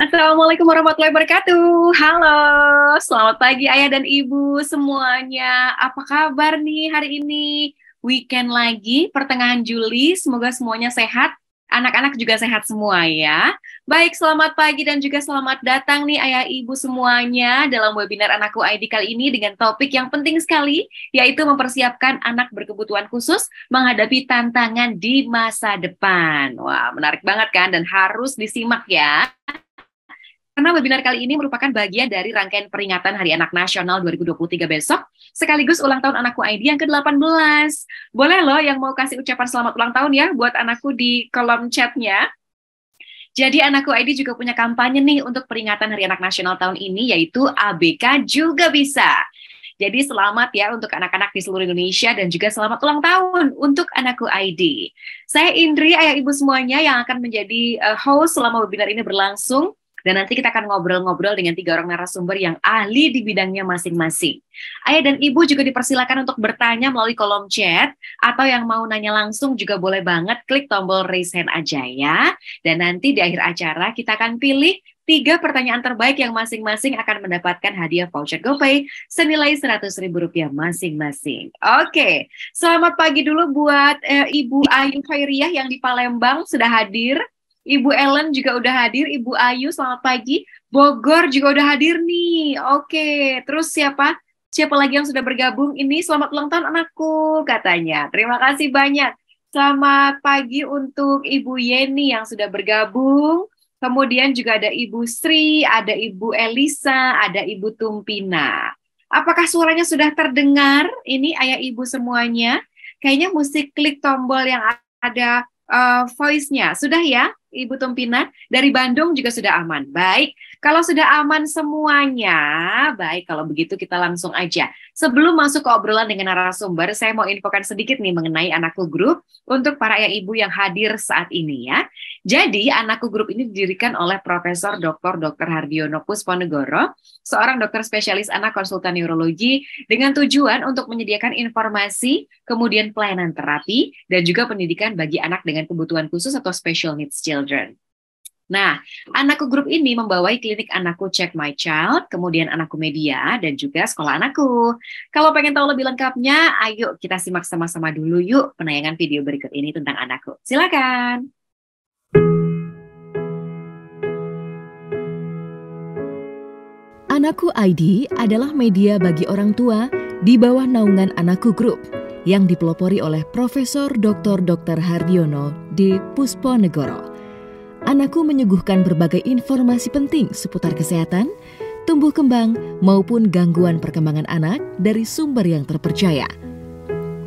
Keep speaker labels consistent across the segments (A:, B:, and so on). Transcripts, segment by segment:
A: Assalamualaikum warahmatullahi wabarakatuh. Halo, selamat pagi ayah dan ibu semuanya. Apa kabar nih hari ini? Weekend lagi, pertengahan Juli. Semoga semuanya sehat. Anak-anak juga sehat semua ya. Baik, selamat pagi dan juga selamat datang nih ayah ibu semuanya dalam webinar Anakku ID kali ini dengan topik yang penting sekali, yaitu mempersiapkan anak berkebutuhan khusus menghadapi tantangan di masa depan. Wah, menarik banget kan dan harus disimak ya. Karena webinar kali ini merupakan bagian dari rangkaian peringatan Hari Anak Nasional 2023 besok, sekaligus ulang tahun Anakku ID yang ke-18. Boleh loh yang mau kasih ucapan selamat ulang tahun ya buat anakku di kolom chatnya. Jadi Anakku ID juga punya kampanye nih untuk peringatan Hari Anak Nasional tahun ini, yaitu ABK juga bisa. Jadi selamat ya untuk anak-anak di seluruh Indonesia dan juga selamat ulang tahun untuk Anakku ID. Saya Indri, ayah ibu semuanya yang akan menjadi host selama webinar ini berlangsung. Dan nanti kita akan ngobrol-ngobrol dengan 3 orang narasumber yang ahli di bidangnya masing-masing. Ayah dan ibu juga dipersilakan untuk bertanya melalui kolom chat, atau yang mau nanya langsung juga boleh banget klik tombol raise hand aja ya. Dan nanti di akhir acara kita akan pilih 3 pertanyaan terbaik yang masing-masing akan mendapatkan hadiah voucher GoPay senilai Rp100.000 masing-masing. Oke, selamat pagi dulu buat Ibu Ayu Khairiyah yang di Palembang sudah hadir. Ibu Ellen juga udah hadir, Ibu Ayu selamat pagi. Bogor juga udah hadir nih. Oke, terus siapa? Siapa lagi yang sudah bergabung ini? Selamat ulang tahun anakku katanya. Terima kasih banyak. Selamat pagi untuk Ibu Yeni yang sudah bergabung. Kemudian juga ada Ibu Sri, ada Ibu Elisa, ada Ibu Tumpina. Apakah suaranya sudah terdengar? Ini ayah ibu semuanya. Kayaknya mesti klik tombol yang ada voice-nya. Sudah ya, Ibu Tumpina? Dari Bandung juga sudah aman. Baik, kalau sudah aman semuanya, baik kalau begitu kita langsung aja. Sebelum masuk ke obrolan dengan narasumber, saya mau infokan sedikit nih mengenai Anakku Group untuk para ayah ibu yang hadir saat ini ya. Jadi, Anakku Group ini didirikan oleh Profesor Dr. Hardiono Pusponegoro, seorang dokter spesialis anak konsultan neurologi dengan tujuan untuk menyediakan informasi, kemudian pelayanan terapi, dan juga pendidikan bagi anak dengan kebutuhan khusus atau special needs children. Nah, Anakku Group ini membawai klinik Anakku Check My Child, kemudian Anakku Media, dan juga Sekolah Anakku. Kalau pengen tahu lebih lengkapnya, ayo kita simak sama-sama dulu yuk penayangan video berikut ini tentang anakku. Silakan.
B: Anakku ID adalah media bagi orang tua di bawah naungan Anakku Group yang dipelopori oleh Profesor Dr. Hardiono D. Pusponegoro. Anakku menyuguhkan berbagai informasi penting seputar kesehatan, tumbuh kembang, maupun gangguan perkembangan anak dari sumber yang terpercaya.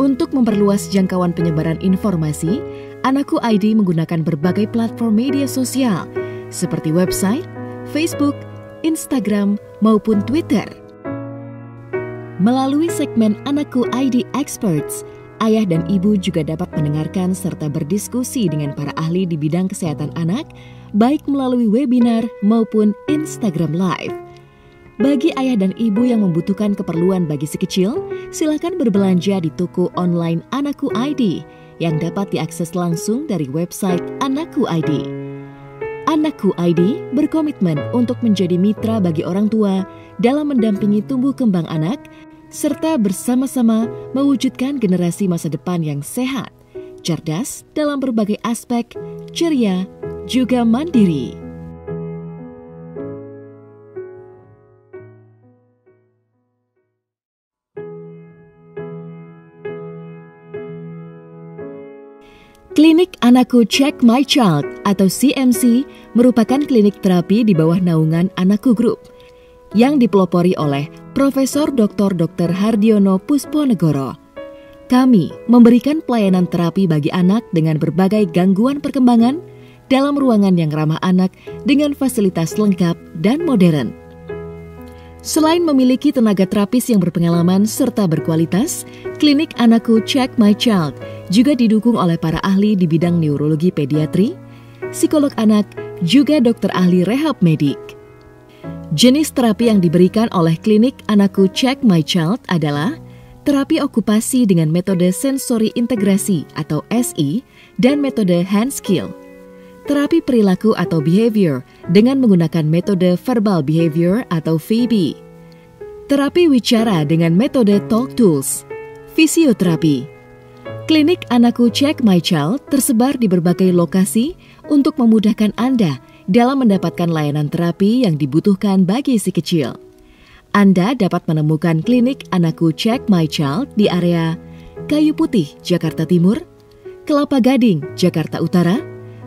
B: Untuk memperluas jangkauan penyebaran informasi, Anakku ID menggunakan berbagai platform media sosial seperti website, Facebook, Instagram, maupun Twitter. Melalui segmen Anakku ID Experts, ayah dan ibu juga dapat mendengarkan serta berdiskusi dengan para ahli di bidang kesehatan anak, baik melalui webinar maupun Instagram Live. Bagi ayah dan ibu yang membutuhkan keperluan bagi si kecil, silakan berbelanja di toko online Anakku ID yang dapat diakses langsung dari website Anakku ID. Anakku ID berkomitmen untuk menjadi mitra bagi orang tua dalam mendampingi tumbuh kembang anak, serta bersama-sama mewujudkan generasi masa depan yang sehat, cerdas dalam berbagai aspek, ceria, juga mandiri. Klinik Anakku Check My Child atau CMC merupakan klinik terapi di bawah naungan Anakku Group yang dipelopori oleh Profesor Dr. Hardiono Pusponegoro. Kami memberikan pelayanan terapi bagi anak dengan berbagai gangguan perkembangan dalam ruangan yang ramah anak dengan fasilitas lengkap dan modern. Selain memiliki tenaga terapis yang berpengalaman serta berkualitas, klinik Anakku Check My Child juga didukung oleh para ahli di bidang neurologi pediatri, psikolog anak, juga dokter ahli rehab medik. Jenis terapi yang diberikan oleh klinik Anakku Check My Child adalah terapi okupasi dengan metode sensori integrasi atau SI dan metode hand skill. terapi perilaku atau behavior dengan menggunakan metode verbal behavior atau VB, terapi wicara dengan metode talk tools, fisioterapi. Klinik Anakku Check My Child tersebar di berbagai lokasi untuk memudahkan Anda dalam mendapatkan layanan terapi yang dibutuhkan bagi si kecil. Anda dapat menemukan klinik Anakku Check My Child di area Kayu Putih, Jakarta Timur, Kelapa Gading, Jakarta Utara,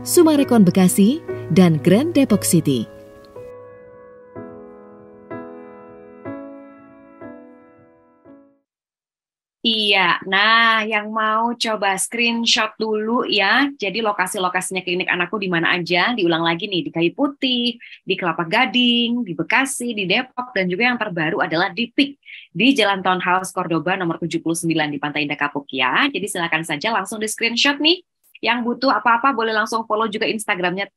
B: Sumarekon Bekasi, dan Grand Depok City.
A: Iya, nah yang mau coba screenshot dulu ya. Jadi lokasi-lokasinya klinik anakku di mana aja, diulang lagi nih, di Kayu Putih, di Kelapa Gading, di Bekasi, di Depok, dan juga yang terbaru adalah di PIK, di Jalan Townhouse Cordoba nomor 79 di Pantai Indah Kapuk ya. Jadi silakan saja langsung di screenshot nih. Yang butuh apa-apa boleh langsung follow juga Instagramnya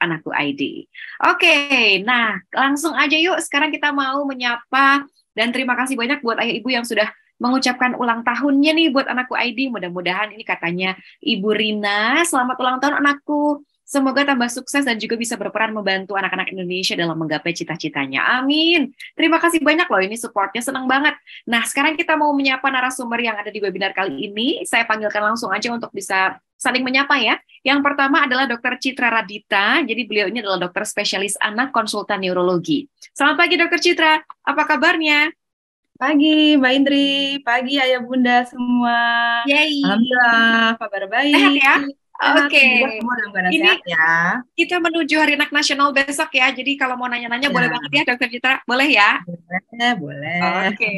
A: @anakku.id. Oke, nah langsung aja yuk. Sekarang kita mau menyapa dan terima kasih banyak buat ayah ibu yang sudah mengucapkan ulang tahunnya nih buat Anakku ID. Mudah-mudahan ini katanya Ibu Rina, selamat ulang tahun anakku. Semoga tambah sukses dan juga bisa berperan membantu anak-anak Indonesia dalam menggapai cita-citanya. Amin. Terima kasih banyak loh, ini supportnya senang banget. Nah, sekarang kita mau menyapa narasumber yang ada di webinar kali ini. Saya panggilkan langsung aja untuk bisa saling menyapa ya. Yang pertama adalah Dr. Citra Radita. Jadi beliau ini adalah dokter spesialis anak konsultan neurologi. Selamat pagi Dr. Citra, apa kabarnya?
C: Pagi Mbak Indri, pagi Ayah Bunda semua.
A: Yay.
C: Alhamdulillah, kabar baik.
A: Sehat ya?
C: Sehat,
A: Oke.
C: semoga semua dalam keadaan
A: Ini
C: sehat ya.
A: kita menuju Hari Anak Nasional besok ya. Jadi kalau mau nanya-nanya
C: Ya.
A: boleh banget ya Dokter Citra. Boleh ya?
C: Boleh.
A: Oke.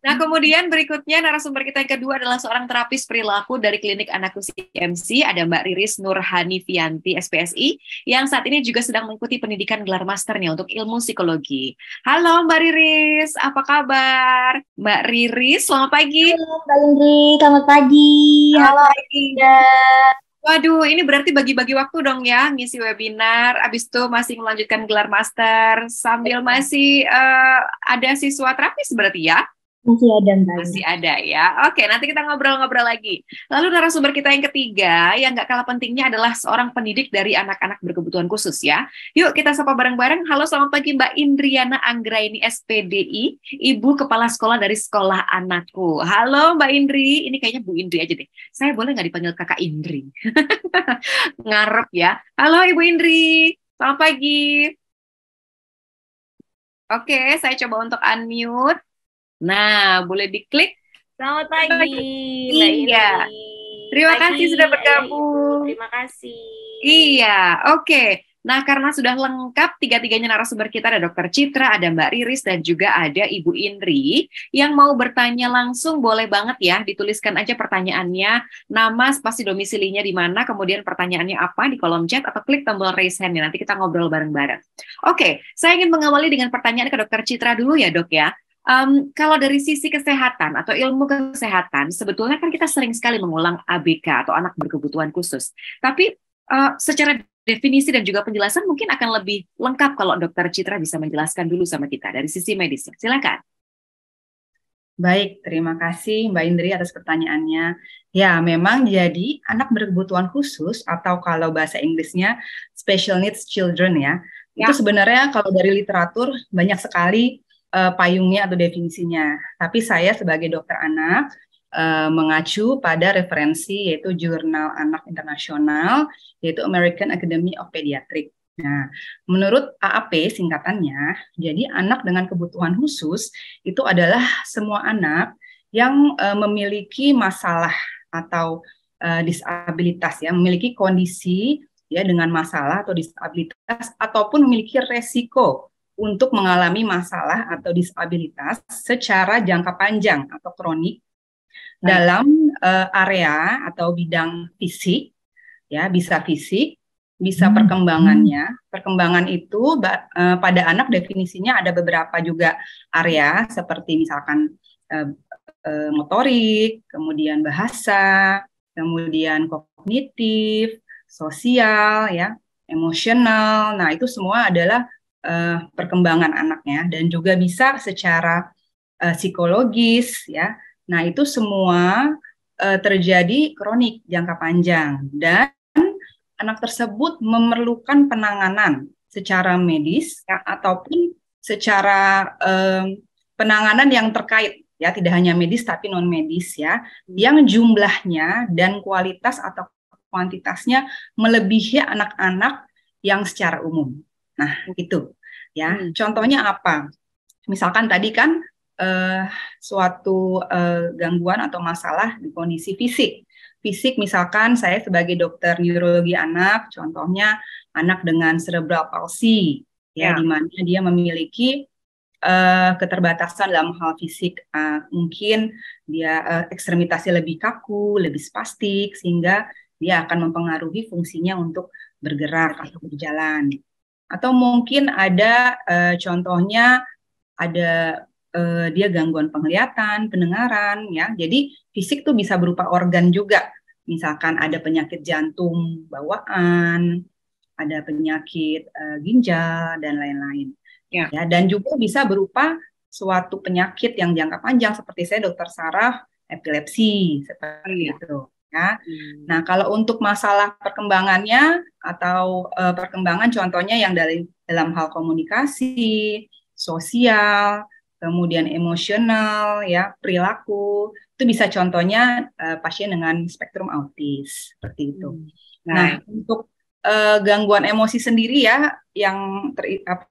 A: Nah kemudian berikutnya narasumber kita yang kedua adalah seorang terapis perilaku dari Klinik Anakku CMC. Ada Mbak Riris Nurhanifianti SPSI yang saat ini juga sedang mengikuti pendidikan gelar masternya untuk ilmu psikologi. Halo Mbak Riris, apa kabar? Mbak Riris, selamat pagi.
D: Halo Mbak Indri, selamat pagi. Halo Ida.
A: Waduh, ini berarti bagi-bagi waktu dong ya, ngisi webinar, abis itu masih melanjutkan gelar master, sambil masih ada siswa terapis berarti ya?
D: Masih ada Mbak.
A: Masih ada ya. Oke, nanti kita ngobrol-ngobrol lagi. Lalu narasumber kita yang ketiga, yang gak kalah pentingnya adalah seorang pendidik dari anak-anak berkebutuhan khusus ya. Yuk kita sapa bareng-bareng. Halo, selamat pagi Mbak Indriana Anggraini SPDI, Ibu Kepala Sekolah dari Sekolah Anakku. Halo Mbak Indri, ini kayaknya Bu Indri aja deh. Saya boleh nggak dipanggil Kakak Indri? Ngarep ya. Halo Ibu Indri, selamat pagi. Oke, saya coba untuk unmute. Nah, boleh diklik.
E: Selamat pagi, Mbak
A: Iya.
E: Indri.
A: Terima kasih sudah bergabung.
E: Terima kasih.
A: Iya, oke. Nah, karena sudah lengkap tiga-tiganya narasumber kita, ada Dokter Citra, ada Mbak Riris, dan juga ada Ibu Indri. Yang mau bertanya langsung boleh banget ya, dituliskan aja pertanyaannya, nama, spasi domisilinya di mana, kemudian pertanyaannya apa di kolom chat, atau klik tombol raise hand, nanti kita ngobrol bareng-bareng. Oke, saya ingin mengawali dengan pertanyaan ke Dokter Citra dulu ya dok ya. Kalau dari sisi kesehatan atau ilmu kesehatan, sebetulnya kan kita sering sekali mengulang ABK atau anak berkebutuhan khusus. Tapi secara definisi dan juga penjelasan mungkin akan lebih lengkap kalau Dokter Citra bisa menjelaskan dulu sama kita dari sisi medisnya. Silakan.
C: Baik, terima kasih Mbak Indri atas pertanyaannya. Ya, memang jadi anak berkebutuhan khusus atau kalau bahasa Inggrisnya special needs children ya. Itu sebenarnya kalau dari literatur banyak sekali payungnya atau definisinya. Tapi saya sebagai dokter anak mengacu pada referensi yaitu Jurnal Anak Internasional, yaitu American Academy of Pediatrics. Nah, menurut AAP singkatannya, jadi anak dengan kebutuhan khusus itu adalah semua anak yang memiliki masalah atau disabilitas ya, memiliki kondisi ya dengan masalah atau disabilitas ataupun memiliki resiko untuk mengalami masalah atau disabilitas secara jangka panjang atau kronik dalam area atau bidang fisik, ya bisa fisik, bisa perkembangannya. Perkembangan itu pada anak definisinya ada beberapa juga area seperti misalkan motorik, kemudian bahasa, kemudian kognitif, sosial, ya, emosional. Nah itu semua adalah perkembangan anaknya dan juga bisa secara psikologis, ya. Nah, itu semua terjadi kronik jangka panjang dan anak tersebut memerlukan penanganan secara medis ataupun secara penanganan yang terkait, ya, tidak hanya medis tapi non medis, ya, yang jumlahnya dan kualitas atau kuantitasnya melebihi anak-anak yang secara umum. Nah, itu, ya. Contohnya apa? Misalkan tadi kan suatu gangguan atau masalah di kondisi fisik. Fisik, misalkan saya sebagai dokter neurologi anak, contohnya anak dengan cerebral palsy, ya, di mana dia memiliki keterbatasan dalam hal fisik, mungkin dia ekstremitasnya lebih kaku, lebih spastik, sehingga dia akan mempengaruhi fungsinya untuk bergerak atau berjalan. Atau mungkin ada contohnya ada dia gangguan penglihatan, pendengaran, ya. Jadi fisik tuh bisa berupa organ juga. Misalkan ada penyakit jantung bawaan, ada penyakit ginjal dan lain-lain. Ya, dan juga bisa berupa suatu penyakit yang jangka panjang seperti saya Dokter Saraf, epilepsi seperti itu. Ya. Nah, kalau untuk masalah perkembangannya atau perkembangan contohnya yang dalam hal komunikasi, sosial, kemudian emosional, ya, perilaku, itu bisa contohnya pasien dengan spektrum autis seperti itu. Nah, untuk gangguan emosi sendiri, ya, yang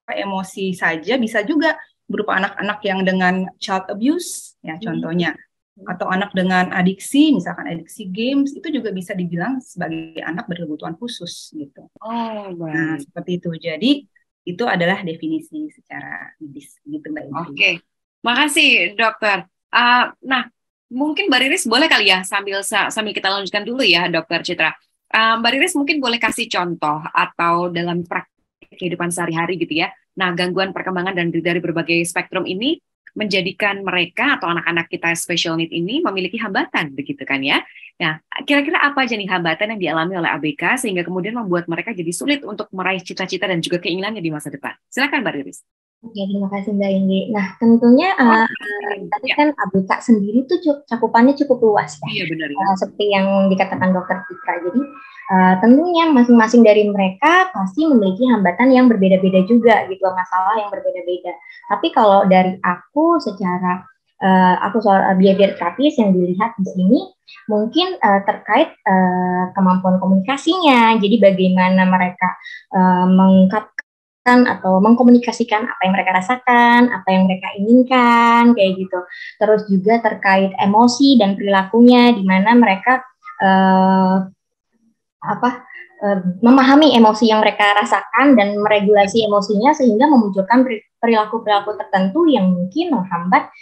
C: emosi saja bisa juga berupa anak-anak yang dengan child abuse, ya, contohnya, atau anak dengan adiksi, misalkan adiksi games, itu juga bisa dibilang sebagai anak berkebutuhan khusus gitu. Nah, seperti itu. Jadi itu adalah definisi secara medis gitu, Mbak Indri.
A: Oke, makasih dokter. Nah, mungkin Mbak Riris boleh kali ya sambil kita lanjutkan dulu ya, Dokter Citra. Mbak Riris mungkin boleh kasih contoh atau dalam praktik kehidupan sehari-hari gitu ya. Nah, gangguan perkembangan dan dari berbagai spektrum ini menjadikan mereka atau anak-anak kita special need ini memiliki hambatan, begitu kan ya. Nah, kira-kira apa aja nih hambatan yang dialami oleh ABK sehingga kemudian membuat mereka jadi sulit untuk meraih cita-cita dan juga keinginannya di masa depan? Silakan Mbak Riris.
D: Oke, terima kasih Mbak Indi. Nah, tentunya tadi kan ABK sendiri tuh cakupannya cukup luas ya.
A: Iya, benar ya.
D: Seperti yang dikatakan Dokter Citra. Jadi tentunya masing-masing dari mereka pasti memiliki hambatan yang berbeda-beda juga gitu, masalah yang berbeda-beda. Tapi kalau dari aku secara aku soal behavior terapis yang dilihat di sini mungkin terkait kemampuan komunikasinya. Jadi bagaimana mereka mengungkapkan atau mengkomunikasikan apa yang mereka rasakan, apa yang mereka inginkan, kayak gitu. Terus juga terkait emosi dan perilakunya, di mana mereka memahami emosi yang mereka rasakan dan meregulasi emosinya sehingga memunculkan perilaku-perilaku tertentu yang mungkin menghambat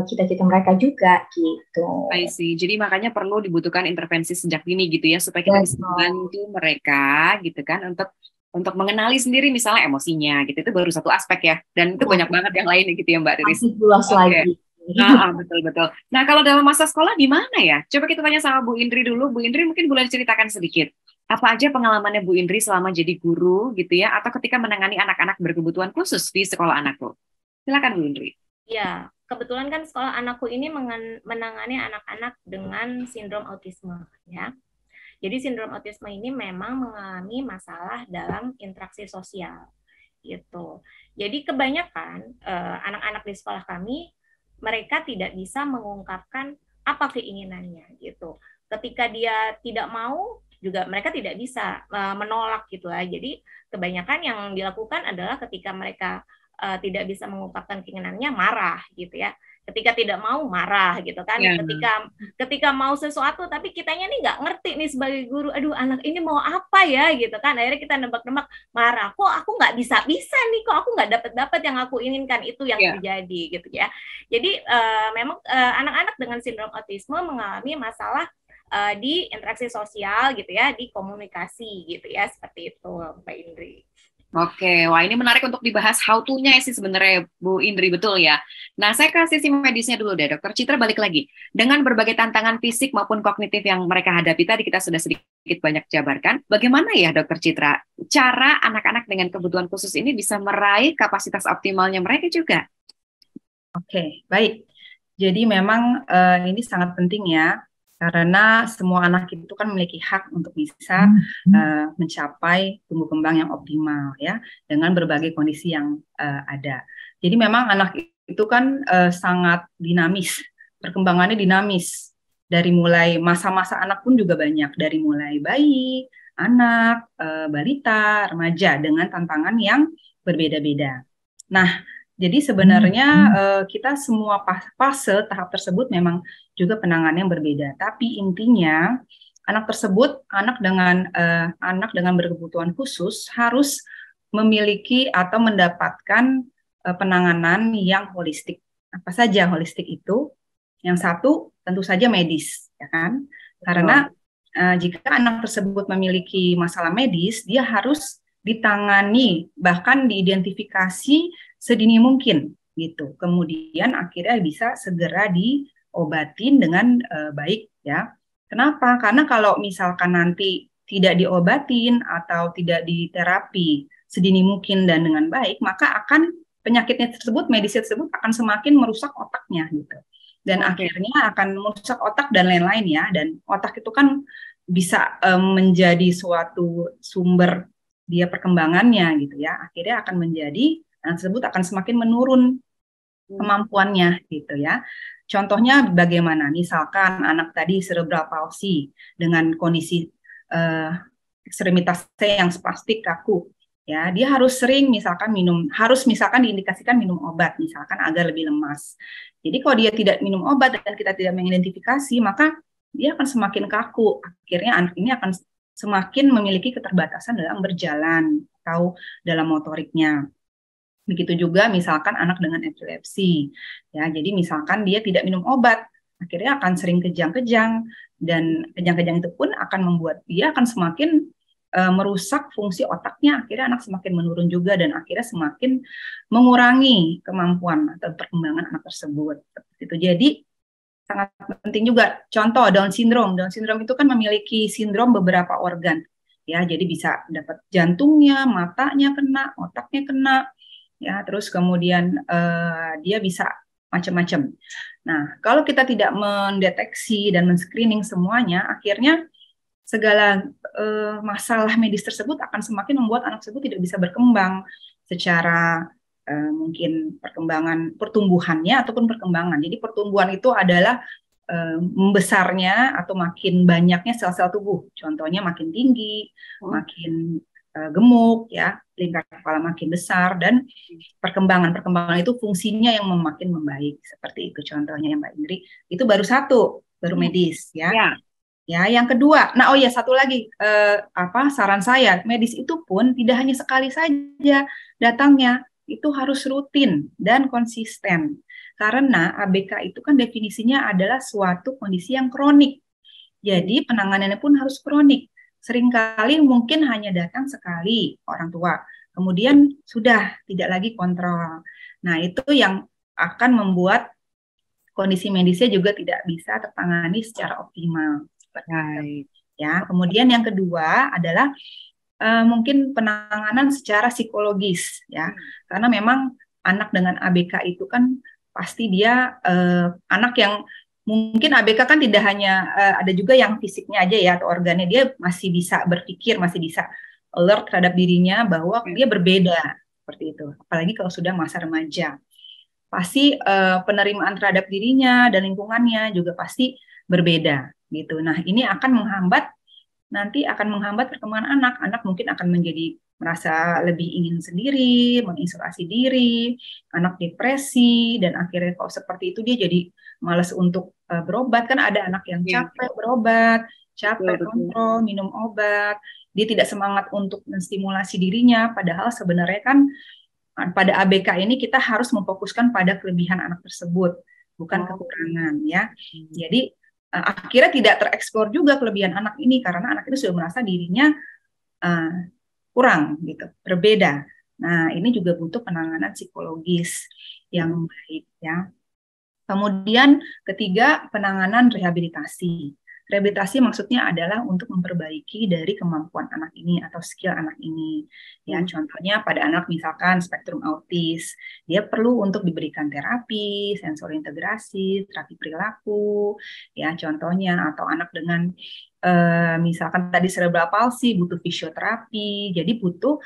D: cita-cita mereka juga gitu.
A: I see. Jadi makanya perlu dibutuhkan intervensi sejak dini gitu ya, supaya kita bisa membantu mereka gitu kan untuk mengenali sendiri misalnya emosinya gitu. Itu baru satu aspek ya, dan itu banyak banget yang lainnya gitu ya Mbak Riris.
D: Lagi.
A: Betul. Nah, kalau dalam masa sekolah di mana ya? Coba kita tanya sama Bu Indri dulu. Bu Indri mungkin boleh diceritakan sedikit. Apa aja pengalamannya Bu Indri selama jadi guru gitu ya, atau ketika menangani anak-anak berkebutuhan khusus di sekolah anakku? Silakan Bu Indri.
E: Ya, kebetulan kan sekolah anakku ini menangani anak-anak dengan sindrom autisme ya. Jadi sindrom autisme ini memang mengalami masalah dalam interaksi sosial gitu. Jadi kebanyakan anak-anak di sekolah kami mereka tidak bisa mengungkapkan apa keinginannya gitu. Ketika dia tidak mau juga mereka tidak bisa menolak gitu lah. Jadi kebanyakan yang dilakukan adalah ketika mereka tidak bisa mengungkapkan keinginannya marah gitu ya. Ketika tidak mau marah gitu kan. Ketika mau sesuatu tapi kitanya nih nggak ngerti nih sebagai guru, aduh anak ini mau apa ya gitu kan. Akhirnya kita nebak-nebak marah. Kok aku nggak bisa nih, kok aku nggak dapat yang aku inginkan, itu yang terjadi gitu ya. Jadi memang anak-anak dengan sindrom autisme mengalami masalah di interaksi sosial gitu ya, di komunikasi gitu ya, seperti itu Mbak Indri.
A: Oke, wah ini menarik untuk dibahas how to-nya sih sebenarnya Bu Indri, betul ya. Nah, saya ke sisi medisnya dulu deh, Dokter Citra balik lagi. Dengan berbagai tantangan fisik maupun kognitif yang mereka hadapi tadi kita sudah sedikit banyak jabarkan, bagaimana ya Dokter Citra, cara anak-anak dengan kebutuhan khusus ini bisa meraih kapasitas optimalnya mereka juga?
C: Oke, baik. Jadi memang ini sangat penting ya. Karena semua anak itu kan memiliki hak untuk bisa mencapai tumbuh kembang yang optimal ya, dengan berbagai kondisi yang ada. Jadi memang anak itu kan sangat dinamis, perkembangannya dinamis. Dari mulai masa-masa anak pun juga banyak, dari mulai bayi, anak, balita, remaja dengan tantangan yang berbeda-beda. Nah, jadi sebenarnya kita semua fase tahap tersebut memang juga penanganan yang berbeda. Tapi intinya anak tersebut, anak dengan berkebutuhan khusus harus memiliki atau mendapatkan penanganan yang holistik. Apa saja holistik itu? Yang satu tentu saja medis, ya kan? Karena jika anak tersebut memiliki masalah medis, dia harus ditangani, bahkan diidentifikasi sedini mungkin gitu. Kemudian akhirnya bisa segera diobatin dengan baik ya. Kenapa? Karena kalau misalkan nanti tidak diobatin atau tidak diterapi sedini mungkin dan dengan baik, maka akan penyakitnya tersebut, medisnya tersebut akan semakin merusak otaknya gitu. Dan akhirnya akan merusak otak dan lain-lain ya. Dan otak itu kan bisa menjadi suatu sumber dia perkembangannya gitu ya. Akhirnya akan menjadi anak tersebut akan semakin menurun kemampuannya gitu ya. Contohnya bagaimana? Misalkan anak tadi cerebral palsy dengan kondisi ekstremitasnya yang spastik kaku, ya dia harus sering misalkan misalkan diindikasikan minum obat misalkan agar lebih lemas. Jadi kalau dia tidak minum obat dan kita tidak mengidentifikasi, maka dia akan semakin kaku. Akhirnya anak ini akan semakin memiliki keterbatasan dalam berjalan atau dalam motoriknya. Begitu juga misalkan anak dengan epilepsi, ya. Jadi misalkan dia tidak minum obat, akhirnya akan sering kejang-kejang, dan kejang-kejang itu pun akan membuat dia akan semakin merusak fungsi otaknya. Akhirnya anak semakin menurun juga dan akhirnya semakin mengurangi kemampuan atau perkembangan anak tersebut. Itu jadi sangat penting juga. Contoh Down syndrome. Down syndrome itu kan memiliki sindrom beberapa organ, ya. Jadi bisa dapat jantungnya, matanya kena, otaknya kena. Ya, terus kemudian dia bisa macam-macam. Nah, kalau kita tidak mendeteksi dan men-screening semuanya, akhirnya segala masalah medis tersebut akan semakin membuat anak tersebut tidak bisa berkembang secara mungkin pertumbuhannya ataupun perkembangan. Jadi pertumbuhan itu adalah membesarnya atau makin banyaknya sel-sel tubuh. Contohnya makin tinggi, makin gemuk, ya, lingkar kepala makin besar, dan perkembangan itu fungsinya yang makin membaik. Seperti itu contohnya ya Mbak Indri. Itu baru satu, baru medis ya. Ya, yang kedua, satu lagi saran saya, medis itu pun tidak hanya sekali saja datangnya, itu harus rutin dan konsisten. Karena ABK itu kan definisinya adalah suatu kondisi yang kronik. Jadi penanganannya pun harus kronik. Seringkali mungkin hanya datang sekali orang tua, kemudian sudah tidak lagi kontrol. Nah, itu yang akan membuat kondisi medisnya juga tidak bisa tertangani secara optimal. Ya, kemudian yang kedua adalah mungkin penanganan secara psikologis, ya, karena memang anak dengan ABK itu kan pasti dia anak yang mungkin ABK kan tidak hanya ada juga yang fisiknya aja ya atau organnya, dia masih bisa berpikir, masih bisa alert terhadap dirinya bahwa dia berbeda seperti itu. Apalagi kalau sudah masa remaja, pasti penerimaan terhadap dirinya dan lingkungannya juga pasti berbeda gitu. Nah, ini akan menghambat perkembangan anak. Anak mungkin akan menjadi merasa lebih ingin sendiri, mengisolasi diri, anak depresi, dan akhirnya kalau seperti itu dia jadi malas untuk berobat. Kan ada anak yang capek berobat, capek kontrol, minum obat, dia tidak semangat untuk menstimulasi dirinya, padahal sebenarnya kan pada ABK ini kita harus memfokuskan pada kelebihan anak tersebut, bukan kekurangan ya. Jadi akhirnya tidak tereksplor juga kelebihan anak ini karena anak itu sudah merasa dirinya kurang gitu, berbeda. Nah, ini juga butuh penanganan psikologis yang baik ya. Kemudian ketiga, penanganan rehabilitasi. Rehabilitasi maksudnya adalah untuk memperbaiki dari kemampuan anak ini atau skill anak ini. Ya, contohnya pada anak misalkan spektrum autis, dia perlu untuk diberikan terapi, sensor integrasi, terapi perilaku, ya contohnya, atau anak dengan misalkan tadi cerebral palsy butuh fisioterapi, jadi butuh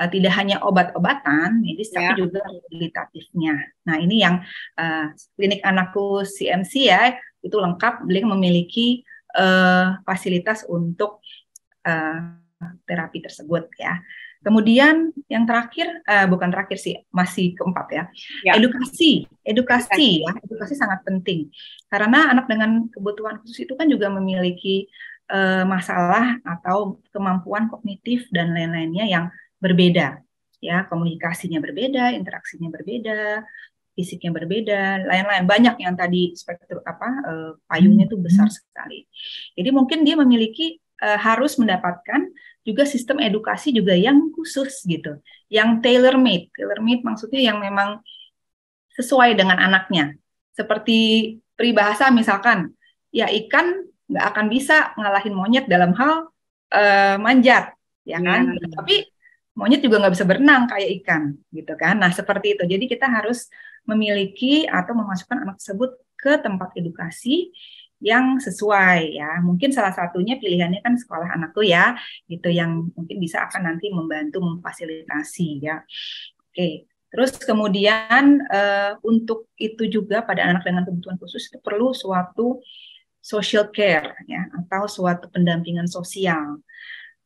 C: tidak hanya obat-obatan medis, tapi juga rehabilitatifnya. Nah ini yang klinik anakku CMC ya, itu lengkap, beliau memiliki fasilitas untuk terapi tersebut ya. Kemudian yang terakhir, bukan terakhir sih, masih keempat ya, edukasi ya, edukasi sangat penting karena anak dengan kebutuhan khusus itu kan juga memiliki masalah atau kemampuan kognitif dan lain-lainnya yang berbeda ya, komunikasinya berbeda, interaksinya berbeda, fisiknya berbeda, lain-lain, banyak yang tadi spektrum payungnya itu besar sekali. Jadi mungkin dia memiliki harus mendapatkan juga sistem edukasi juga yang khusus gitu, yang tailor made maksudnya yang memang sesuai dengan anaknya. Seperti peribahasa misalkan, ya ikan nggak akan bisa ngalahin monyet dalam hal manjat, ya kan? Tapi monyet juga nggak bisa berenang kayak ikan, gitu kan? Nah seperti itu. Jadi kita harus memiliki atau memasukkan anak tersebut ke tempat edukasi yang sesuai ya. Mungkin salah satunya pilihannya kan sekolah anakku ya, gitu yang mungkin bisa akan nanti membantu memfasilitasi ya. Oke. Terus kemudian untuk itu juga pada anak dengan kebutuhan khusus itu perlu suatu social care ya, atau suatu pendampingan sosial.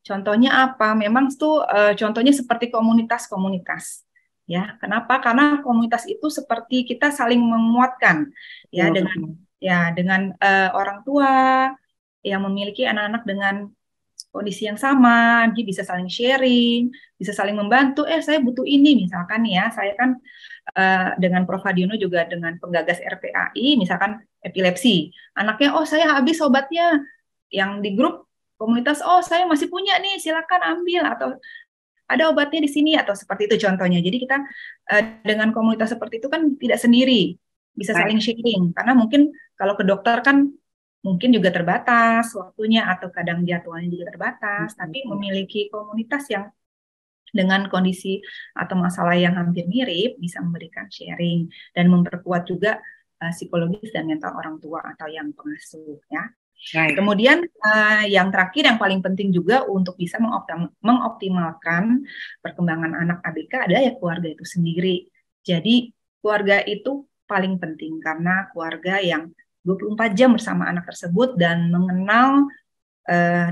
C: Contohnya apa? Memang itu contohnya seperti komunitas-komunitas. Ya, kenapa? Karena komunitas itu seperti kita saling menguatkan ya dengan orang tua yang memiliki anak-anak dengan kondisi yang sama, dia bisa saling sharing, bisa saling membantu. Saya butuh ini misalkan ya, saya kan dengan Prof Hadiono juga dengan penggagas RPAI, misalkan epilepsi, anaknya saya habis obatnya, yang di grup komunitas saya masih punya nih, silakan ambil, atau ada obatnya di sini, atau seperti itu contohnya. Jadi kita dengan komunitas seperti itu kan tidak sendiri, bisa saling sharing, karena mungkin kalau ke dokter kan mungkin juga terbatas waktunya atau kadang jadwalnya juga terbatas, tapi memiliki komunitas yang dengan kondisi atau masalah yang hampir mirip bisa memberikan sharing dan memperkuat juga psikologis dan mental orang tua atau yang pengasuh ya. Kemudian yang terakhir yang paling penting juga untuk bisa mengoptimalkan perkembangan anak ABK adalah ya keluarga itu sendiri. Jadi keluarga itu paling penting karena keluarga yang 24 jam bersama anak tersebut dan mengenal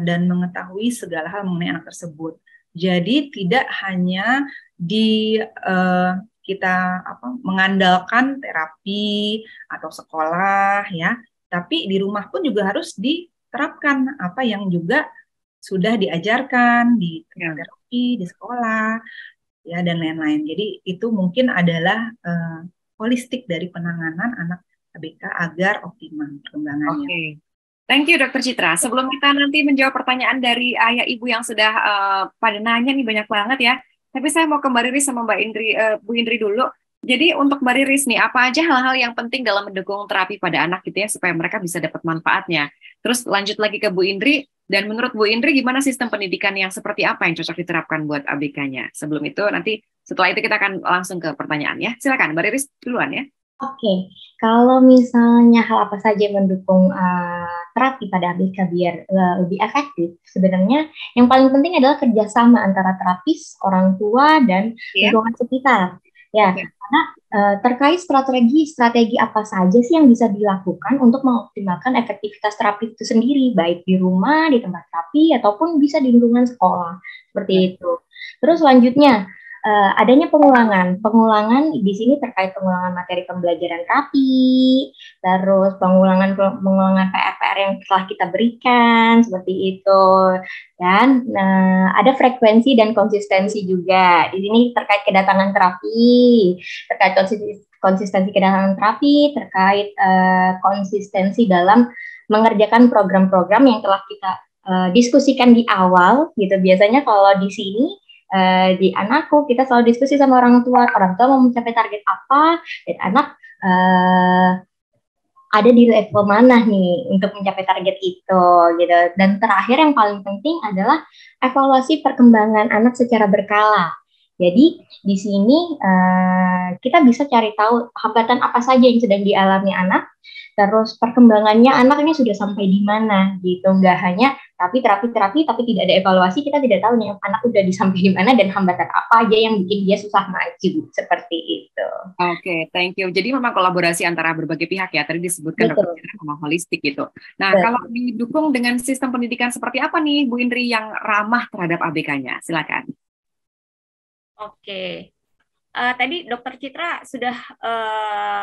C: dan mengetahui segala hal mengenai anak tersebut. Jadi tidak hanya kita mengandalkan terapi atau sekolah ya, tapi di rumah pun juga harus diterapkan apa yang juga sudah diajarkan di terapi, di sekolah ya dan lain-lain. Jadi itu mungkin adalah holistik dari penanganan anak ABK agar optimal perkembangannya.
A: Thank you Dr. Citra. Sebelum kita nanti menjawab pertanyaan dari ayah ibu yang sudah pada nanya nih banyak banget ya. Tapi saya mau kembali sama Bu Indri dulu. Jadi untuk Mbak Riris nih, apa aja hal-hal yang penting dalam mendukung terapi pada anak gitu ya, supaya mereka bisa dapat manfaatnya. Terus lanjut lagi ke Bu Indri, dan menurut Bu Indri gimana sistem pendidikan yang seperti apa yang cocok diterapkan buat ABK-nya? Sebelum itu nanti setelah itu kita akan langsung ke pertanyaan ya. Silakan Mbak Riris duluan ya.
D: Oke, kalau misalnya hal apa saja yang mendukung terapi pada ABK biar lebih efektif, sebenarnya yang paling penting adalah kerjasama antara terapis, orang tua, dan lingkungan sekitar. Ya, karena terkait strategi apa saja sih yang bisa dilakukan untuk mengoptimalkan efektivitas terapi itu sendiri, baik di rumah, di tempat terapi, ataupun bisa di lingkungan sekolah, seperti itu. Terus selanjutnya, adanya pengulangan di sini terkait pengulangan materi pembelajaran terapi, terus pengulangan PR-PR yang telah kita berikan seperti itu, dan ada frekuensi dan konsistensi juga di sini terkait kedatangan terapi, terkait konsistensi kedatangan terapi, terkait konsistensi dalam mengerjakan program-program yang telah kita diskusikan di awal gitu. Biasanya kalau di sini di anakku kita selalu diskusi sama orang tua mau mencapai target apa, dan anak ada di level mana nih untuk mencapai target itu gitu. Dan terakhir yang paling penting adalah evaluasi perkembangan anak secara berkala. Jadi di sini kita bisa cari tahu hambatan apa saja yang sedang dialami anak, terus perkembangannya anak ini sudah sampai di mana gitu. Nggak hanya terapi tapi tidak ada evaluasi, kita tidak tahu nih anak udah sampai di mana dan hambatan apa aja yang bikin dia susah maju seperti itu.
A: Oke, thank you. Jadi memang kolaborasi antara berbagai pihak ya, tadi disebutkan
D: Betul.
A: dokter sama holistik gitu. Nah, kalau didukung dengan sistem pendidikan seperti apa nih Bu Indri yang ramah terhadap ABK-nya? Silakan.
E: Oke. Tadi Dokter Citra sudah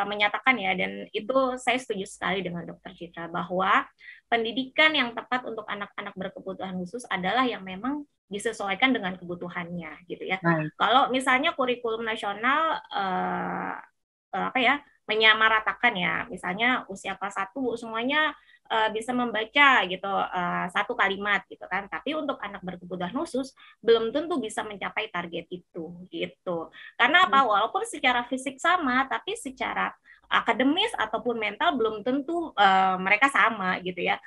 E: menyatakan ya, dan itu saya setuju sekali dengan Dokter Citra bahwa pendidikan yang tepat untuk anak-anak berkebutuhan khusus adalah yang memang disesuaikan dengan kebutuhannya, gitu ya. Kalau misalnya kurikulum nasional menyamaratakan ya, misalnya usia kelas 1 semuanya bisa membaca gitu satu kalimat gitu kan, tapi untuk anak berkebutuhan khusus belum tentu bisa mencapai target itu gitu. Karena apa? Walaupun secara fisik sama, tapi secara akademis ataupun mental belum tentu mereka sama gitu ya.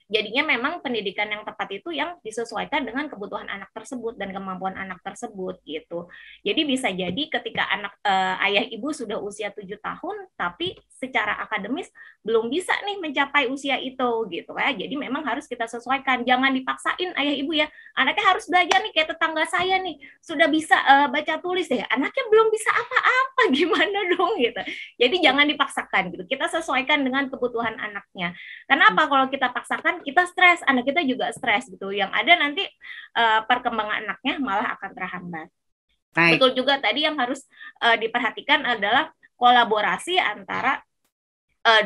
E: Jadinya memang pendidikan yang tepat itu yang disesuaikan dengan kebutuhan anak tersebut dan kemampuan anak tersebut gitu. Jadi bisa jadi ketika anak ayah ibu sudah usia 7 tahun tapi secara akademis belum bisa nih mencapai usia itu gitu ya. Jadi memang harus kita sesuaikan. Jangan dipaksain ayah ibu ya. Anaknya harus belajar nih kayak tetangga saya nih. Sudah bisa baca tulis ya. Anaknya belum bisa apa-apa, gimana dong gitu. Jadi jangan dipaksakan gitu. Kita sesuaikan dengan kebutuhan anaknya. Kenapa kalau kita paksakan kita stres, anak kita juga stres gitu. Yang ada nanti perkembangan anaknya malah akan terhambat. Betul juga tadi yang harus diperhatikan adalah kolaborasi antara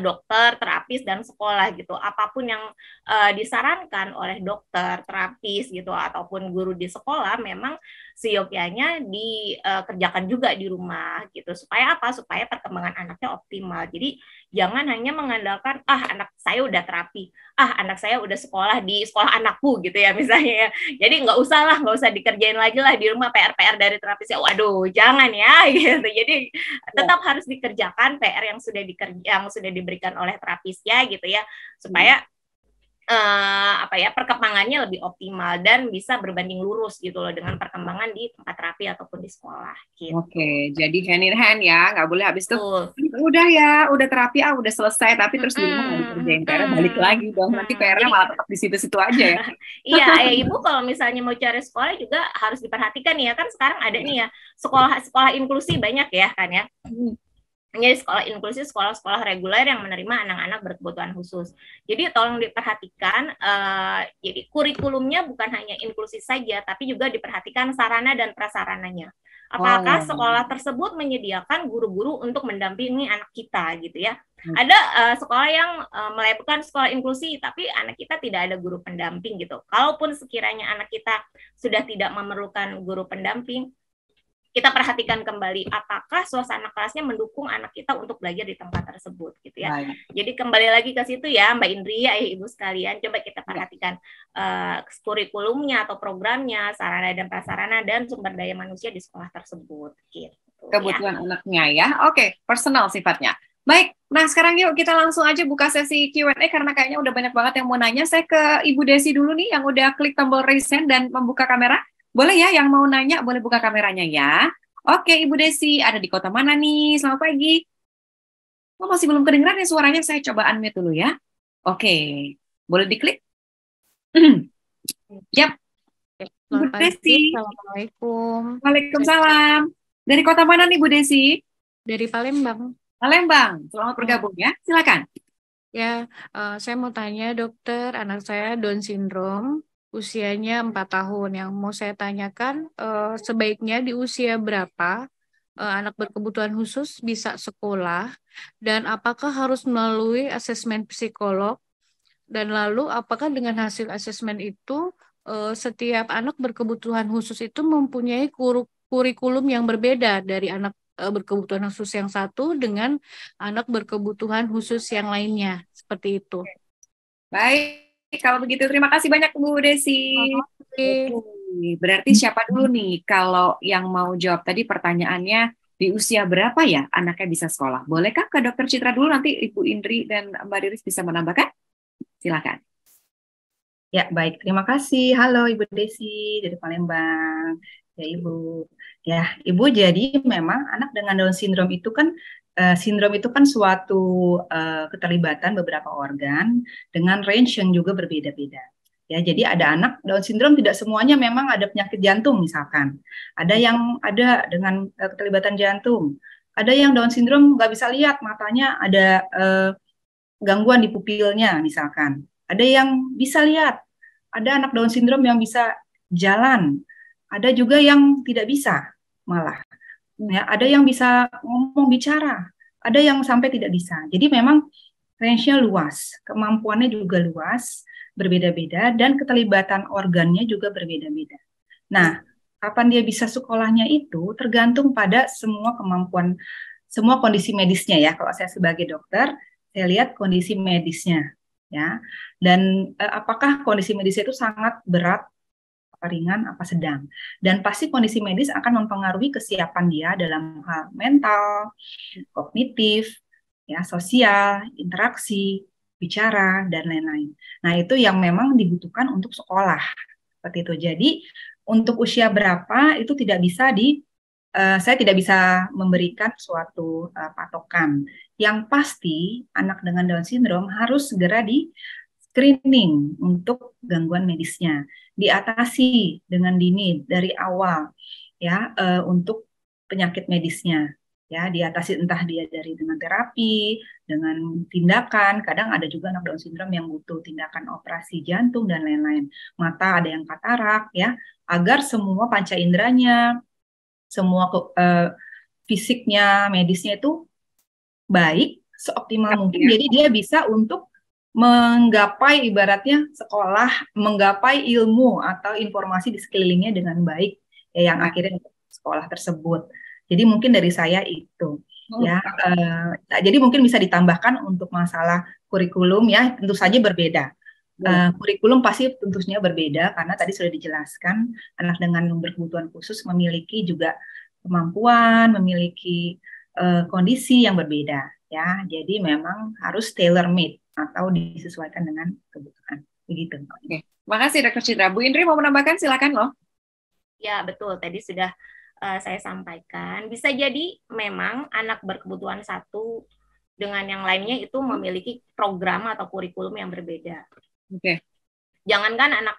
E: dokter, terapis, dan sekolah gitu. Apapun yang disarankan oleh dokter, terapis gitu, ataupun guru di sekolah memang seyogyanya dikerjakan juga di rumah gitu. Supaya apa? Supaya perkembangan anaknya optimal. Jadi jangan hanya mengandalkan anak saya udah terapi, anak saya udah sekolah di sekolah anakku gitu ya misalnya ya. Jadi nggak usah dikerjain lagi lah di rumah PR dari terapisnya. Waduh, jangan ya gitu. Jadi tetap harus dikerjakan PR yang sudah diberikan oleh terapisnya gitu ya, supaya perkembangannya lebih optimal dan bisa berbanding lurus gitu loh dengan perkembangan di tempat terapi ataupun di sekolah gitu.
A: Oke, jadi hand in hand ya, nggak boleh habis itu udah terapi udah selesai tapi terus di rumah nggak dikerjain PR, balik lagi dong, nanti PR-nya malah tetap di situ-situ aja ya.
E: Iya, ayah ibu kalau misalnya mau cari sekolah juga harus diperhatikan ya, kan sekarang ada nih ya sekolah inklusi banyak ya kan ya. Jadi sekolah inklusi, sekolah-sekolah reguler yang menerima anak-anak berkebutuhan khusus. Jadi tolong diperhatikan, jadi kurikulumnya bukan hanya inklusi saja, tapi juga diperhatikan sarana dan prasarananya. Apakah sekolah tersebut menyediakan guru-guru untuk mendampingi anak kita gitu ya. Ada sekolah yang melakukan sekolah inklusi, tapi anak kita tidak ada guru pendamping gitu. Kalaupun sekiranya anak kita sudah tidak memerlukan guru pendamping, kita perhatikan kembali apakah suasana kelasnya mendukung anak kita untuk belajar di tempat tersebut gitu ya. Jadi kembali lagi ke situ ya Mbak Indri, ayah ibu sekalian, coba kita perhatikan kurikulumnya atau programnya, sarana dan prasarana dan sumber daya manusia di sekolah tersebut gitu.
A: Kebutuhan anaknya ya. Oke, personal sifatnya. Baik, nah sekarang yuk kita langsung aja buka sesi Q&A karena kayaknya udah banyak banget yang mau nanya. Saya ke Ibu Desi dulu nih yang udah klik tombol raise hand dan membuka kamera. Boleh ya, yang mau nanya boleh buka kameranya ya. Oke, Ibu Desi, ada di kota mana nih? Selamat pagi. Masih belum kedengeran ya suaranya, saya coba unmute dulu ya. Oke, boleh diklik? Yap. Ibu Desi.
F: Assalamualaikum.
A: Waalaikumsalam. Dari kota mana nih, Bu Desi?
F: Dari Palembang.
A: Palembang, selamat bergabung ya. Silakan.
F: Ya, saya mau tanya dokter, anak saya Down syndrome. Usianya 4 tahun. Yang mau saya tanyakan, sebaiknya di usia berapa anak berkebutuhan khusus bisa sekolah, dan apakah harus melalui asesmen psikolog, dan lalu apakah dengan hasil asesmen itu setiap anak berkebutuhan khusus itu mempunyai kurikulum yang berbeda dari anak berkebutuhan khusus yang satu dengan anak berkebutuhan khusus yang lainnya, seperti itu.
A: Baik. Kalau begitu, terima kasih banyak Bu Desi. Berarti siapa dulu nih kalau yang mau jawab tadi pertanyaannya Di usia berapa ya anaknya bisa sekolah? Bolehkah ke Dokter Citra dulu, nanti Ibu Indri dan Mbak Riris bisa menambahkan? Silakan.
C: Ya, baik. Terima kasih. Halo Ibu Desi dari Palembang. Ya, Ibu. Ya, Ibu, jadi memang anak dengan Down syndrome itu kan suatu keterlibatan beberapa organ dengan range yang juga berbeda-beda. Ya, jadi ada anak Down syndrome tidak semuanya memang ada penyakit jantung misalkan. Ada yang ada dengan keterlibatan jantung. Ada yang Down syndrome nggak bisa lihat, matanya ada gangguan di pupilnya misalkan. Ada yang bisa lihat, ada anak Down syndrome yang bisa jalan, ada juga yang tidak bisa malah. Ya, ada yang bisa ngomong bicara, ada yang sampai tidak bisa. Jadi memang range-nya luas, kemampuannya juga luas, berbeda-beda, dan keterlibatan organnya juga berbeda-beda. Nah, kapan dia bisa sekolahnya itu tergantung pada semua kemampuan, semua kondisi medisnya ya. Kalau saya sebagai dokter, saya lihat kondisi medisnya ya, dan apakah kondisi medisnya itu sangat berat, apa ringan, apa sedang, dan pasti kondisi medis akan mempengaruhi kesiapan dia dalam hal mental, kognitif, ya, sosial, interaksi, bicara, dan lain-lain. Nah, itu yang memang dibutuhkan untuk sekolah seperti itu. Jadi untuk usia berapa itu tidak bisa saya tidak bisa memberikan suatu patokan. Yang pasti anak dengan Down syndrome harus segera di screening untuk gangguan medisnya, diatasi dengan dini dari awal ya, untuk penyakit medisnya ya, diatasi entah dia dari dengan terapi, dengan tindakan. Kadang ada juga anak Down syndrome yang butuh tindakan operasi jantung dan lain-lain. Mata ada yang katarak ya, agar semua panca inderanya, semua fisiknya, medisnya itu baik, seoptimal mungkin. Jadi dia bisa untuk menggapai ibaratnya sekolah, menggapai ilmu atau informasi di sekelilingnya dengan baik ya, yang akhirnya sekolah tersebut. Jadi mungkin dari saya itu ya. Jadi mungkin bisa ditambahkan untuk masalah kurikulum ya, tentu saja berbeda. Kurikulum pasti tentunya berbeda karena tadi sudah dijelaskan anak dengan berkebutuhan khusus memiliki juga kemampuan, memiliki kondisi yang berbeda ya. Jadi memang harus tailor made atau disesuaikan dengan kebutuhan. Begitu.
A: Oke. Makasih Dr. Citra. Bu Indri mau menambahkan, silakan loh.
E: Ya, betul. Tadi sudah saya sampaikan. Bisa jadi memang anak berkebutuhan satu dengan yang lainnya itu memiliki program atau kurikulum yang berbeda.
A: Oke.
E: Jangankan anak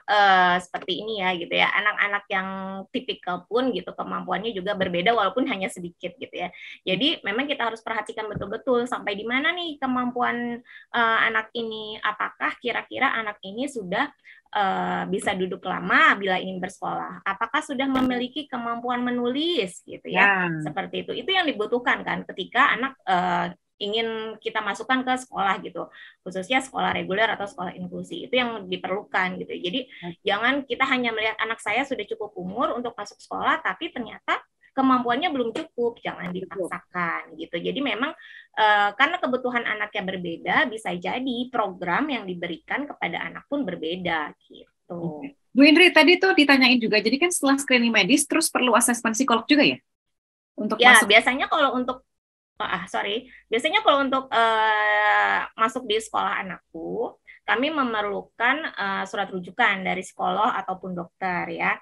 E: seperti ini ya gitu ya, anak-anak yang tipikal pun gitu kemampuannya juga berbeda walaupun hanya sedikit gitu ya. Jadi memang kita harus perhatikan betul-betul sampai di mana nih kemampuan anak ini. Apakah kira-kira anak ini sudah bisa duduk lama bila ingin bersekolah? Apakah sudah memiliki kemampuan menulis gitu ya? Seperti itu. Itu yang dibutuhkan kan ketika anak ingin kita masukkan ke sekolah gitu, khususnya sekolah reguler atau sekolah inklusi, itu yang diperlukan gitu. Jadi jangan kita hanya melihat anak saya sudah cukup umur untuk masuk sekolah, tapi ternyata kemampuannya belum cukup, jangan dipaksakan gitu. Jadi memang karena kebutuhan anaknya berbeda, bisa jadi program yang diberikan kepada anak pun berbeda gitu.
A: Bu Indri tadi tuh ditanyain juga, jadi kan setelah screening medis terus perlu asesmen psikolog juga ya? Untuk
E: ya
A: masuk.
E: Biasanya kalau untuk biasanya kalau untuk masuk di sekolah anakku, kami memerlukan surat rujukan dari psikolog ataupun dokter ya,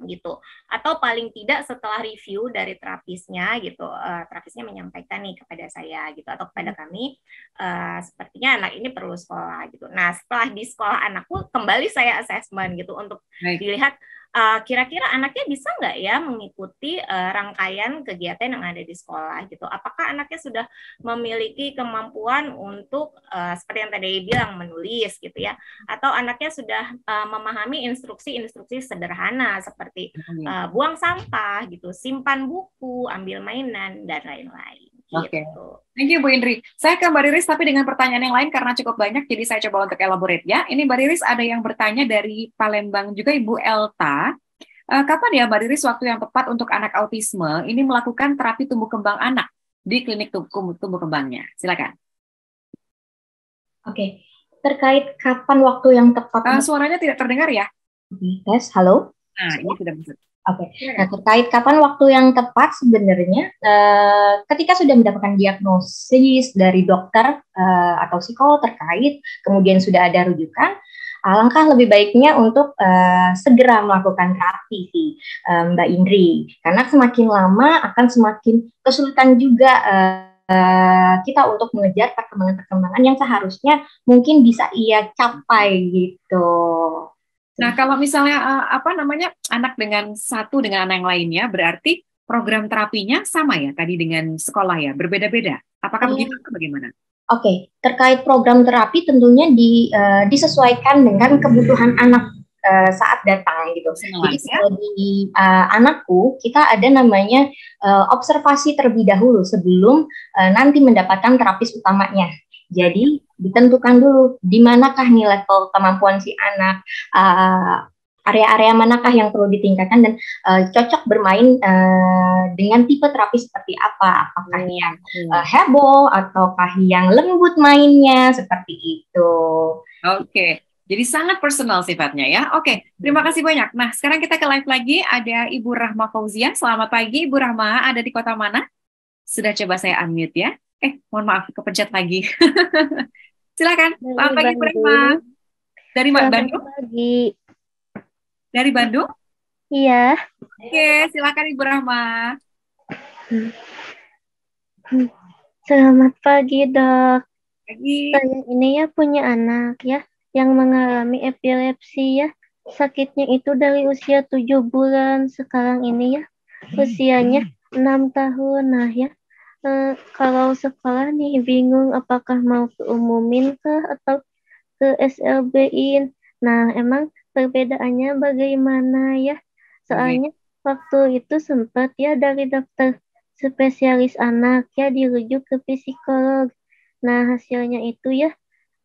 E: gitu. Atau paling tidak setelah review dari terapisnya gitu, terapisnya menyampaikan nih kepada saya gitu atau kepada kami, sepertinya anak ini perlu sekolah gitu. Nah setelah di sekolah anakku kembali saya assessment gitu untuk dilihat kira-kira anaknya bisa nggak ya mengikuti rangkaian kegiatan yang ada di sekolah gitu. Apakah anaknya sudah memiliki kemampuan untuk seperti yang tadi bilang menulis gitu ya, atau anaknya sudah memahami instruksi-instruksi sederhana seperti buang sampah gitu, simpan buku, ambil mainan dan lain-lain.
A: Oke, thank you Bu Indri. Saya ke Mbak Riris tapi dengan pertanyaan yang lain karena cukup banyak, jadi saya coba untuk elaborate ya. Ini Mbak Riris ada yang bertanya dari Palembang juga, Ibu Elta. Kapan ya Mbak Riris waktu yang tepat untuk anak autisme ini melakukan terapi tumbuh kembang anak di klinik tumbuh kembangnya? Silakan.
D: Oke, terkait kapan waktu yang tepat?
A: Suaranya tidak terdengar ya?
D: Tes, halo.
A: Nah, ini sudah bisa.
D: Oke, nah terkait kapan waktu yang tepat sebenarnya ketika sudah mendapatkan diagnosis dari dokter atau psikolog terkait, kemudian sudah ada rujukan, alangkah lebih baiknya untuk segera melakukan terapi sih, Mbak Indri, karena semakin lama akan semakin kesulitan juga kita untuk mengejar perkembangan-perkembangan yang seharusnya mungkin bisa ia capai gitu.
A: Nah, kalau misalnya anak dengan satu dengan anak yang lainnya, berarti program terapinya sama ya tadi dengan sekolah ya, berbeda-beda. Apakah begitu atau bagaimana?
D: Oke, terkait program terapi tentunya disesuaikan dengan kebutuhan anak saat datang gitu. Jadi kalau di anakku kita ada namanya observasi terlebih dahulu sebelum nanti mendapatkan terapis utamanya. Jadi ditentukan dulu di manakah nih level kemampuan si anak, area-area manakah yang perlu ditingkatkan dan cocok bermain dengan tipe terapi seperti apa, apakah yang heboh ataukah yang lembut mainnya seperti itu.
A: Oke. Jadi sangat personal sifatnya ya. Oke, terima kasih banyak. Nah, sekarang kita ke live lagi. Ada Ibu Rahma Fauzia. Selamat pagi, Ibu Rahma. Ada di kota mana? Sudah coba saya unmute ya. Mohon maaf, kepencet lagi. Silakan. Selamat pagi, Ibu Rahma. Dari Bandung?
G: Selamat pagi.
A: Dari Bandung?
G: Iya.
A: Oke, silakan Ibu Rahma.
G: Selamat pagi, Dok.
A: Pagi.
G: Saya ini ya punya anak ya yang mengalami epilepsi ya. Sakitnya itu dari usia 7 bulan. Sekarang ini ya usianya 6 tahun. Nah ya, kalau sekolah nih bingung apakah mau ke umumin kah atau ke SLB-in. Nah, emang perbedaannya bagaimana ya? Soalnya waktu itu sempat ya dari dokter spesialis anak ya dirujuk ke psikolog. Nah, hasilnya itu ya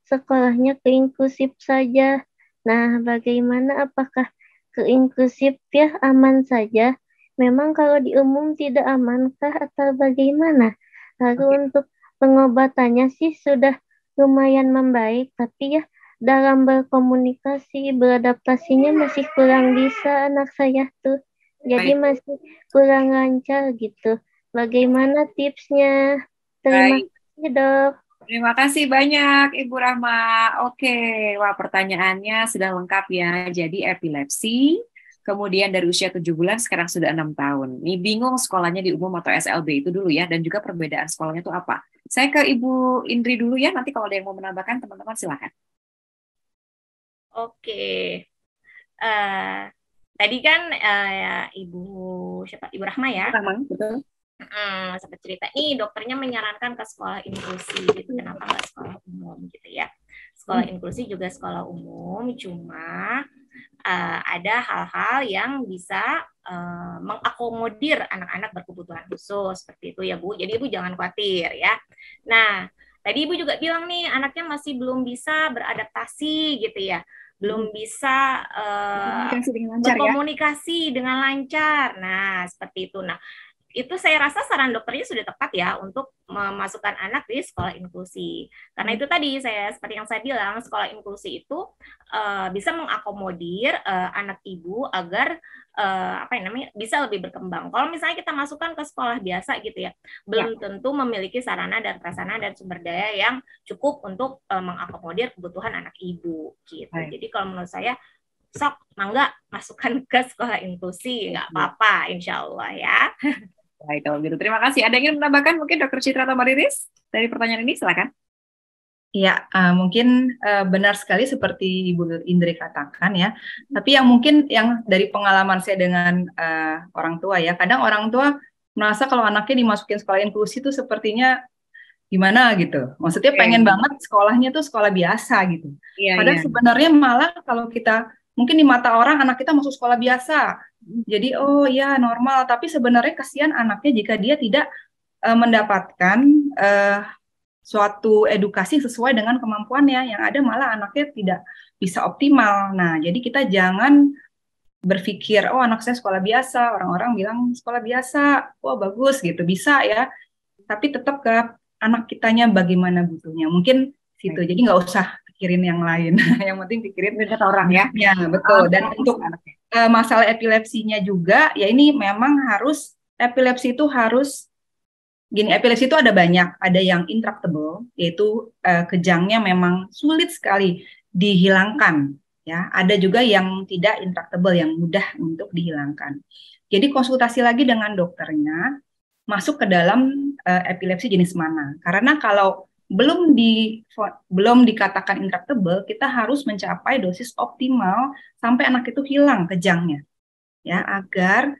G: sekolahnya ke inklusif saja. Nah, bagaimana apakah ke inklusif ya aman saja? Memang kalau di umum tidak amankah atau bagaimana? Lalu untuk pengobatannya sih sudah lumayan membaik, tapi ya dalam berkomunikasi, beradaptasinya masih kurang bisa anak saya tuh. Jadi masih kurang lancar gitu. Bagaimana tipsnya? Terima kasih, Dok.
A: Terima kasih banyak Ibu Rahma. Oke, wah pertanyaannya sudah lengkap ya. Jadi epilepsi, kemudian dari usia 7 bulan sekarang sudah 6 tahun. Ini bingung sekolahnya di umum atau SLB itu dulu ya, dan juga perbedaan sekolahnya itu apa. Saya ke Ibu Indri dulu ya, nanti kalau ada yang mau menambahkan teman-teman silakan.
E: Oke. Tadi kan Ibu Rahma ya.
A: Rahma, betul.
E: Sempat cerita nih dokternya menyarankan ke sekolah inklusi gitu, kenapa nggak sekolah umum gitu ya. Sekolah inklusi juga sekolah umum, cuma ada hal-hal yang bisa mengakomodir anak-anak berkebutuhan khusus seperti itu ya Bu. Jadi Ibu jangan khawatir ya. Nah, tadi Ibu juga bilang nih anaknya masih belum bisa beradaptasi gitu ya. Belum bisa berkomunikasi dengan lancar. Nah, seperti itu. Nah, itu saya rasa saran dokternya sudah tepat ya untuk memasukkan anak di sekolah inklusi. Karena itu tadi seperti yang saya bilang, sekolah inklusi itu bisa mengakomodir anak ibu agar bisa lebih berkembang. Kalau misalnya kita masukkan ke sekolah biasa gitu ya, belum tentu memiliki sarana dan prasarana dan sumber daya yang cukup untuk mengakomodir kebutuhan anak ibu gitu. Jadi kalau menurut saya sok mangga masukkan ke sekolah inklusi, nggak apa-apa insya Allah ya.
A: Baik, kalau gitu. Terima kasih. Ada yang ingin menambahkan mungkin Dr. Citra atau Mbak Riris dari pertanyaan ini? Silakan.
C: Ya, mungkin benar sekali seperti Ibu Indri katakan ya. Tapi yang mungkin yang dari pengalaman saya dengan orang tua ya, kadang orang tua merasa kalau anaknya dimasukin sekolah inklusi itu sepertinya gimana gitu. Maksudnya pengen banget sekolahnya tuh sekolah biasa gitu. Padahal sebenarnya malah kalau kita mungkin di mata orang anak kita masuk sekolah biasa. Jadi oh ya normal, tapi sebenarnya kasihan anaknya jika dia tidak mendapatkan suatu edukasi sesuai dengan kemampuannya, yang ada malah anaknya tidak bisa optimal. Nah, jadi kita jangan berpikir oh anak saya sekolah biasa, orang-orang bilang sekolah biasa, wah bagus gitu, bisa ya. Tapi tetap ke anak kitanya bagaimana butuhnya. Mungkin situ. Jadi nggak usah pikirin yang lain. Yang penting pikirin
A: kata orang ya.
C: Ya, betul. Dan untuk masalah epilepsinya juga, ya ini memang harus, epilepsi itu harus, gini, epilepsi itu ada banyak, ada yang intractable, yaitu kejangnya memang sulit sekali dihilangkan, ya. Ada juga yang tidak intractable, yang mudah untuk dihilangkan. Jadi konsultasi lagi dengan dokternya, masuk ke dalam epilepsi jenis mana. Karena kalau belum dikatakan intractable, kita harus mencapai dosis optimal sampai anak itu hilang kejangnya, ya, agar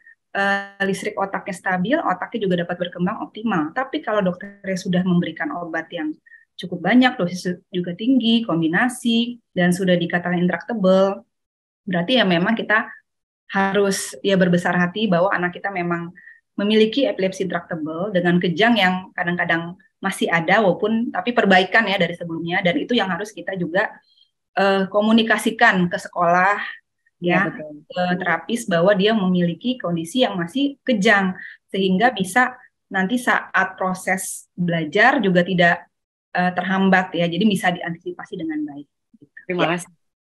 C: listrik otaknya stabil, otaknya juga dapat berkembang optimal. Tapi kalau dokternya sudah memberikan obat yang cukup banyak, dosis juga tinggi, kombinasi, dan sudah dikatakan intractable, berarti ya memang kita harus ya berbesar hati bahwa anak kita memang memiliki epilepsi intractable dengan kejang yang kadang-kadang masih ada, walaupun tapi perbaikan ya dari sebelumnya, dan itu yang harus kita juga komunikasikan ke sekolah, ya, ke terapis bahwa dia memiliki kondisi yang masih kejang, sehingga bisa nanti saat proses belajar juga tidak terhambat, ya, jadi bisa diantisipasi dengan baik.
A: Terima kasih.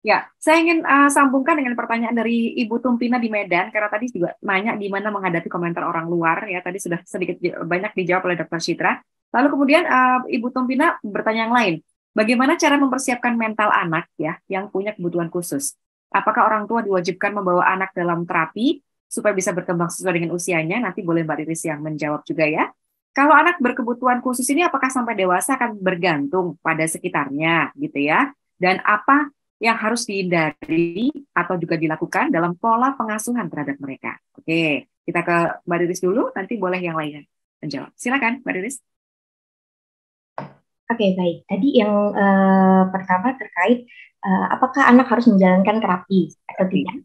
A: Ya, saya ingin sambungkan dengan pertanyaan dari Ibu Tumpina di Medan, karena tadi juga nanya gimana menghadapi komentar orang luar, ya, tadi sudah sedikit banyak dijawab oleh Dr. Chitra. Lalu kemudian Ibu Tumpina bertanya yang lain, bagaimana cara mempersiapkan mental anak, ya, yang punya kebutuhan khusus? Apakah orang tua diwajibkan membawa anak dalam terapi supaya bisa berkembang sesuai dengan usianya? Nanti boleh Mbak Riris yang menjawab juga, ya. Kalau anak berkebutuhan khusus ini apakah sampai dewasa akan bergantung pada sekitarnya, gitu ya? Dan apa yang harus dihindari atau juga dilakukan dalam pola pengasuhan terhadap mereka? Oke, kita ke Mbak Riris dulu, nanti boleh yang lainnya menjawab. Silakan, Mbak Riris.
D: Oke, baik. Tadi yang pertama terkait apakah anak harus menjalankan terapi atau tidak.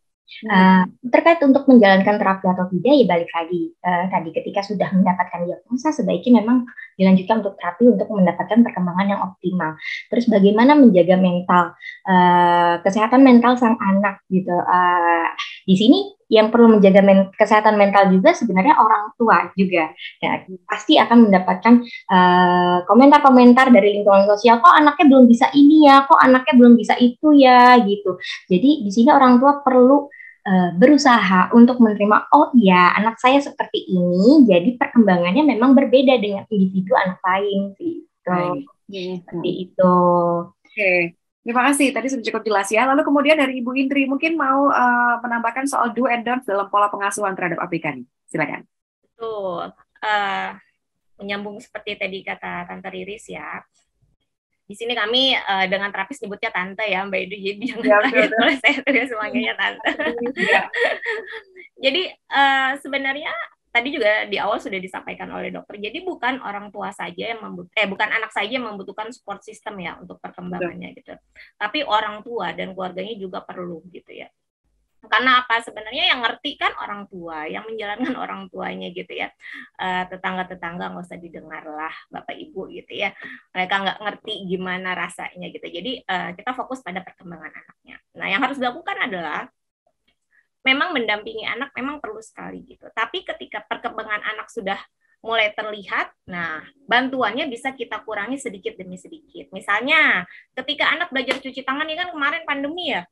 D: Terkait untuk menjalankan terapi atau tidak, ya balik lagi tadi ketika sudah mendapatkan diagnosa, sebaiknya memang dilanjutkan untuk terapi untuk mendapatkan perkembangan yang optimal. Terus bagaimana menjaga mental, kesehatan mental sang anak gitu. Di sini yang perlu menjaga kesehatan mental juga sebenarnya orang tua juga. Ya, pasti akan mendapatkan komentar-komentar dari lingkungan sosial, kok anaknya belum bisa ini ya, kok anaknya belum bisa itu ya, gitu. Jadi di sini orang tua perlu berusaha untuk menerima, oh iya anak saya seperti ini, jadi perkembangannya memang berbeda dengan individu anak lain gitu. Seperti itu.
A: Oke. Terima kasih, tadi sudah cukup jelas ya. Lalu kemudian dari Ibu Indri, mungkin mau menambahkan soal do and don't dalam pola pengasuhan terhadap ABK ini. Silakan.
E: Betul. Menyambung seperti tadi kata Tante Riris ya. Di sini kami dengan terapis nyebutnya Tante ya Mbak Edu, jadi jangan oleh saya tulis semuanya Tante. Jadi sebenarnya tadi juga di awal sudah disampaikan oleh dokter. Jadi bukan orang tua saja yang bukan anak saja yang membutuhkan support system ya untuk perkembangannya gitu. Tapi orang tua dan keluarganya juga perlu gitu ya. Karena apa? Sebenarnya yang ngerti kan orang tua, yang menjalankan orang tuanya gitu ya. Tetangga-tetangga nggak usah didengar lah Bapak Ibu gitu ya. Mereka nggak ngerti gimana rasanya gitu. Jadi kita fokus pada perkembangan anaknya. Nah yang harus dilakukan adalah memang mendampingi anak memang perlu sekali gitu. Tapi ketika perkembangan anak sudah mulai terlihat, nah bantuannya bisa kita kurangi sedikit demi sedikit. Misalnya ketika anak belajar cuci tangan, ini kan kemarin pandemi ya.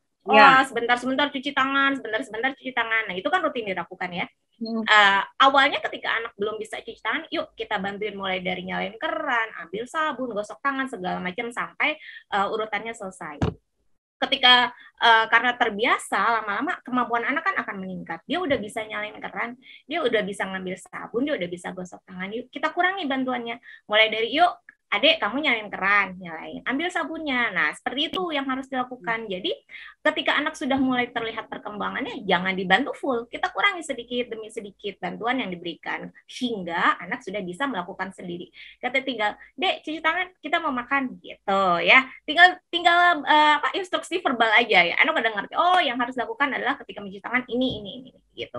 E: Sebentar-sebentar cuci tangan, sebentar-sebentar cuci tangan. Nah, itu kan rutin dilakukan ya. Awalnya ketika anak belum bisa cuci tangan, yuk kita bantuin mulai dari nyalain keran, ambil sabun, gosok tangan, segala macam sampai urutannya selesai. Ketika karena terbiasa, lama-lama kemampuan anak kan akan meningkat. Dia udah bisa nyalain keran, dia udah bisa ngambil sabun, dia udah bisa gosok tangan. Yuk kita kurangi bantuannya. Mulai dari yuk, Adek, kamu nyalain keran, nyalain, ambil sabunnya. Nah, seperti itu yang harus dilakukan. Jadi, ketika anak sudah mulai terlihat perkembangannya, jangan dibantu full. Kita kurangi sedikit demi sedikit bantuan yang diberikan. Hingga anak sudah bisa melakukan sendiri. Kata tinggal, Dek, cuci tangan, kita mau makan. Gitu ya. Tinggal instruksi verbal aja ya. Anak udah ngerti, oh yang harus dilakukan adalah ketika mencuci tangan ini. Gitu.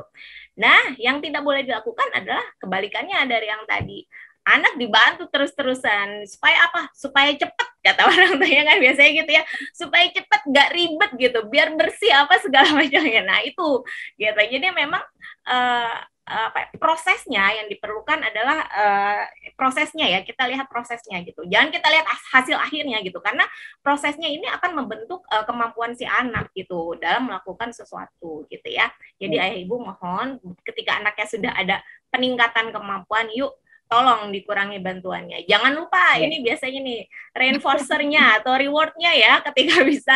E: Nah, yang tidak boleh dilakukan adalah kebalikannya dari yang tadi. Anak dibantu terus-terusan supaya apa? Supaya cepat, kata orang tuanya kan biasanya gitu ya, supaya cepat, nggak ribet gitu, biar bersih apa segala macamnya. Nah itu gitu. Jadi memang prosesnya yang diperlukan adalah prosesnya ya, kita lihat prosesnya gitu. Jangan kita lihat hasil akhirnya gitu, karena prosesnya ini akan membentuk kemampuan si anak gitu dalam melakukan sesuatu gitu ya. Jadi ayah ibu mohon ketika anaknya sudah ada peningkatan kemampuan, yuk tolong dikurangi bantuannya. Jangan lupa, ini biasanya nih reinforcernya atau rewardnya ya, ketika bisa,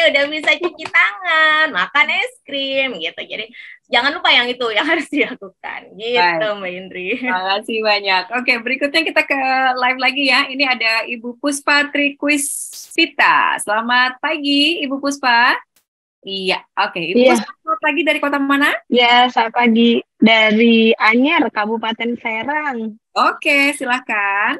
E: udah bisa cuci tangan, makan es krim gitu. Jadi jangan lupa yang itu yang harus dilakukan gitu. Mbak Indri.
A: Terima kasih banyak. Oke, berikutnya kita ke live lagi ya. Ini ada Ibu Puspa Trikwispita. Selamat pagi Ibu Puspa. Iya, oke. Ibu Puspa, selamat pagi, dari kota mana?
H: Ya, selamat pagi dari Anyer, Kabupaten Serang.
A: Oke, silakan.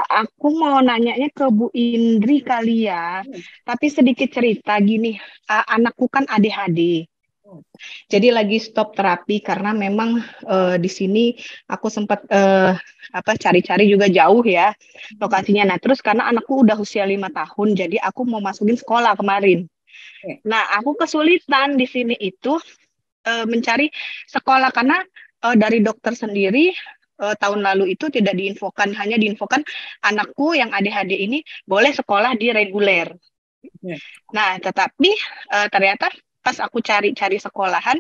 H: Aku mau nanyanya ke Bu Indri kali ya. Tapi sedikit cerita gini, anakku kan ADHD. Jadi lagi stop terapi karena memang di sini aku sempat cari-cari juga jauh ya lokasinya. Nah, terus karena anakku udah usia 5 tahun, jadi aku mau masukin sekolah kemarin. Nah, aku kesulitan di sini itu mencari sekolah karena dari dokter sendiri tahun lalu itu tidak diinfokan, hanya diinfokan anakku yang ADHD ini boleh sekolah di reguler. Nah, tetapi ternyata pas aku cari-cari sekolahan,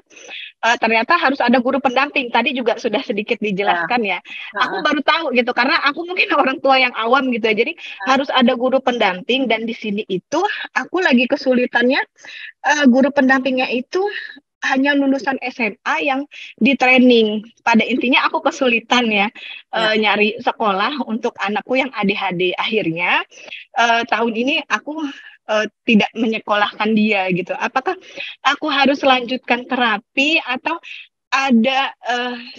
H: ternyata harus ada guru pendamping. Tadi juga sudah sedikit dijelaskan ya. Aku baru tahu gitu, karena aku mungkin orang tua yang awam gitu ya. Jadi harus ada guru pendamping, dan di sini itu aku lagi kesulitannya, guru pendampingnya itu hanya lulusan SMA yang di training. Pada intinya aku kesulitan ya, nyari sekolah untuk anakku yang ADHD. Akhirnya tahun ini aku tidak menyekolahkan dia gitu. Apakah aku harus lanjutkan terapi atau ada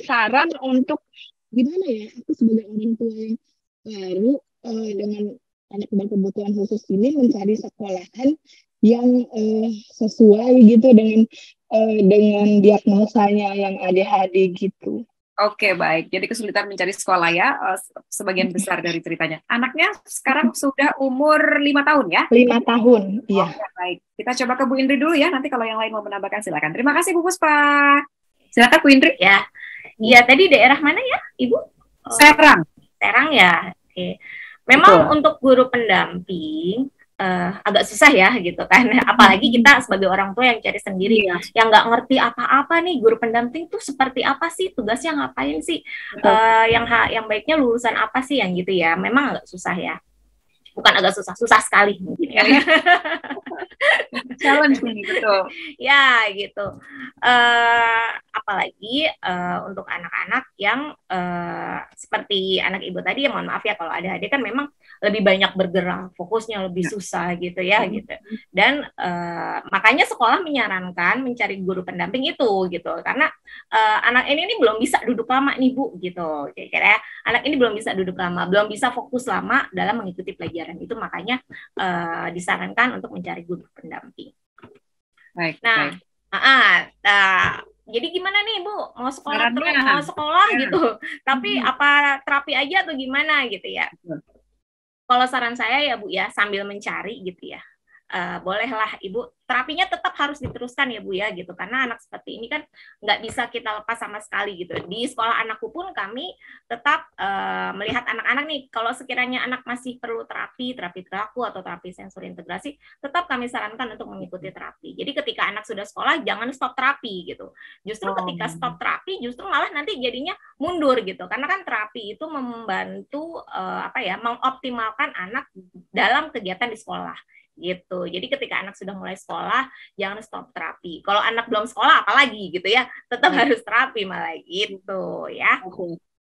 H: saran untuk gimana ya? Aku sebagai orang tua yang baru dengan anak berkebutuhan khusus ini mencari sekolahan yang sesuai gitu dengan diagnosanya yang ADHD gitu.
A: Oke, baik. Jadi kesulitan mencari sekolah ya, sebagian besar dari ceritanya. Anaknya sekarang sudah umur 5 tahun ya?
H: 5 tahun, iya.
A: Oke, baik. Kita coba ke Bu Indri dulu ya, nanti kalau yang lain mau menambahkan silakan. Terima kasih Bu Puspa. Silakan Bu Indri.
E: Ya, tadi daerah mana ya, Ibu?
A: Serang.
E: Serang ya, oke. Memang untuk guru pendamping, agak susah ya gitu kan, apalagi kita sebagai orang tua yang cari sendiri, yang nggak ngerti apa-apa nih, guru pendamping tuh seperti apa sih, tugasnya ngapain sih, yang baiknya lulusan apa sih, yang gitu ya. Memang agak susah ya, bukan agak susah sekali mungkin ya.
A: Challenge nih, betul.
E: Ya gitu. Apalagi untuk anak-anak yang seperti anak ibu tadi, ya mohon maaf ya kalau ADHD kan memang lebih banyak bergerak, fokusnya lebih susah gitu ya gitu. Dan makanya sekolah menyarankan mencari guru pendamping itu gitu, karena anak ini belum bisa duduk lama nih Bu gitu. Kira-kira anak ini belum bisa duduk lama, belum bisa fokus lama dalam mengikuti pelajaran itu, makanya disarankan untuk mencari guru pendamping.
A: Baik.
E: Nah, jadi gimana nih Bu, mau sekolah gitu, tapi apa terapi aja atau gimana gitu ya? Kalau saran saya ya Bu ya, sambil mencari gitu ya, bolehlah Ibu, terapinya tetap harus diteruskan ya Bu ya gitu, karena anak seperti ini kan nggak bisa kita lepas sama sekali gitu. Di sekolah anakku pun kami tetap melihat anak-anak nih, kalau sekiranya anak masih perlu terapi perilaku atau terapi sensori integrasi, tetap kami sarankan untuk mengikuti terapi. Jadi ketika anak sudah sekolah, jangan stop terapi gitu. Justru ketika stop terapi, justru malah nanti jadinya mundur gitu, karena kan terapi itu membantu mengoptimalkan anak dalam kegiatan di sekolah gitu. Jadi ketika anak sudah mulai sekolah, jangan stop terapi. Kalau anak belum sekolah apalagi gitu ya, tetap harus terapi malah gitu ya.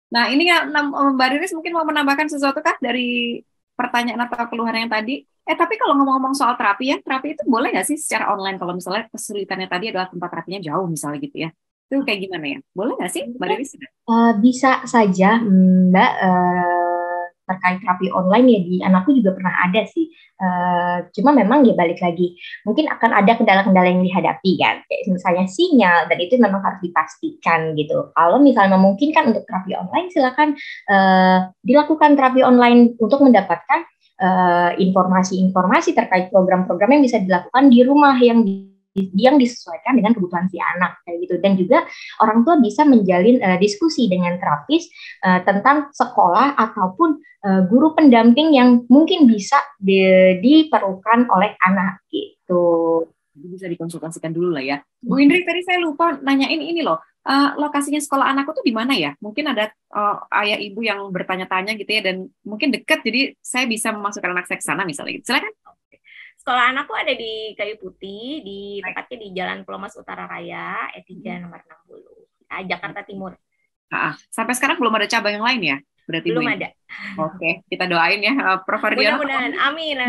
A: Nah, ini Mbak Riris mungkin mau menambahkan sesuatu kah dari pertanyaan atau keluhan yang tadi? Tapi kalau ngomong-ngomong soal terapi ya, terapi itu boleh nggak sih secara online kalau misalnya kesulitannya tadi adalah tempat terapinya jauh misalnya gitu ya? Itu kayak gimana ya? Boleh nggak sih Mbak Riris?
D: Bisa saja Mbak, terkait terapi online ya di anakku juga pernah ada sih. Cuma memang ya balik lagi, mungkin akan ada kendala-kendala yang dihadapi kan, kayak misalnya sinyal, dan itu memang harus dipastikan gitu. Kalau misalnya memungkinkan untuk terapi online, silakan dilakukan terapi online untuk mendapatkan informasi-informasi terkait program-program yang bisa dilakukan di rumah yang yang disesuaikan dengan kebutuhan si anak kayak gitu. Dan juga orang tua bisa menjalin diskusi dengan terapis tentang sekolah ataupun guru pendamping yang mungkin bisa diperlukan oleh anak gitu.
A: Jadi bisa dikonsultasikan dulu lah ya. Bu Indri, tadi saya lupa nanyain ini loh, lokasinya sekolah anakku tuh di mana ya? Mungkin ada ayah ibu yang bertanya-tanya gitu ya, dan mungkin dekat, jadi saya bisa memasukkan anak saya ke sana misalnya gitu. Silakan.
E: Sekolah anakku ada di Kayu Putih, tepatnya di Jalan Pulau Mas Utara Raya, E3 nomor 60, Jakarta Timur.
A: Sampai sekarang belum ada cabang yang lain ya? Berarti
E: belum ada.
A: Oke, kita doain ya Prof. Ardiana.
E: Mudah-mudahan, amin.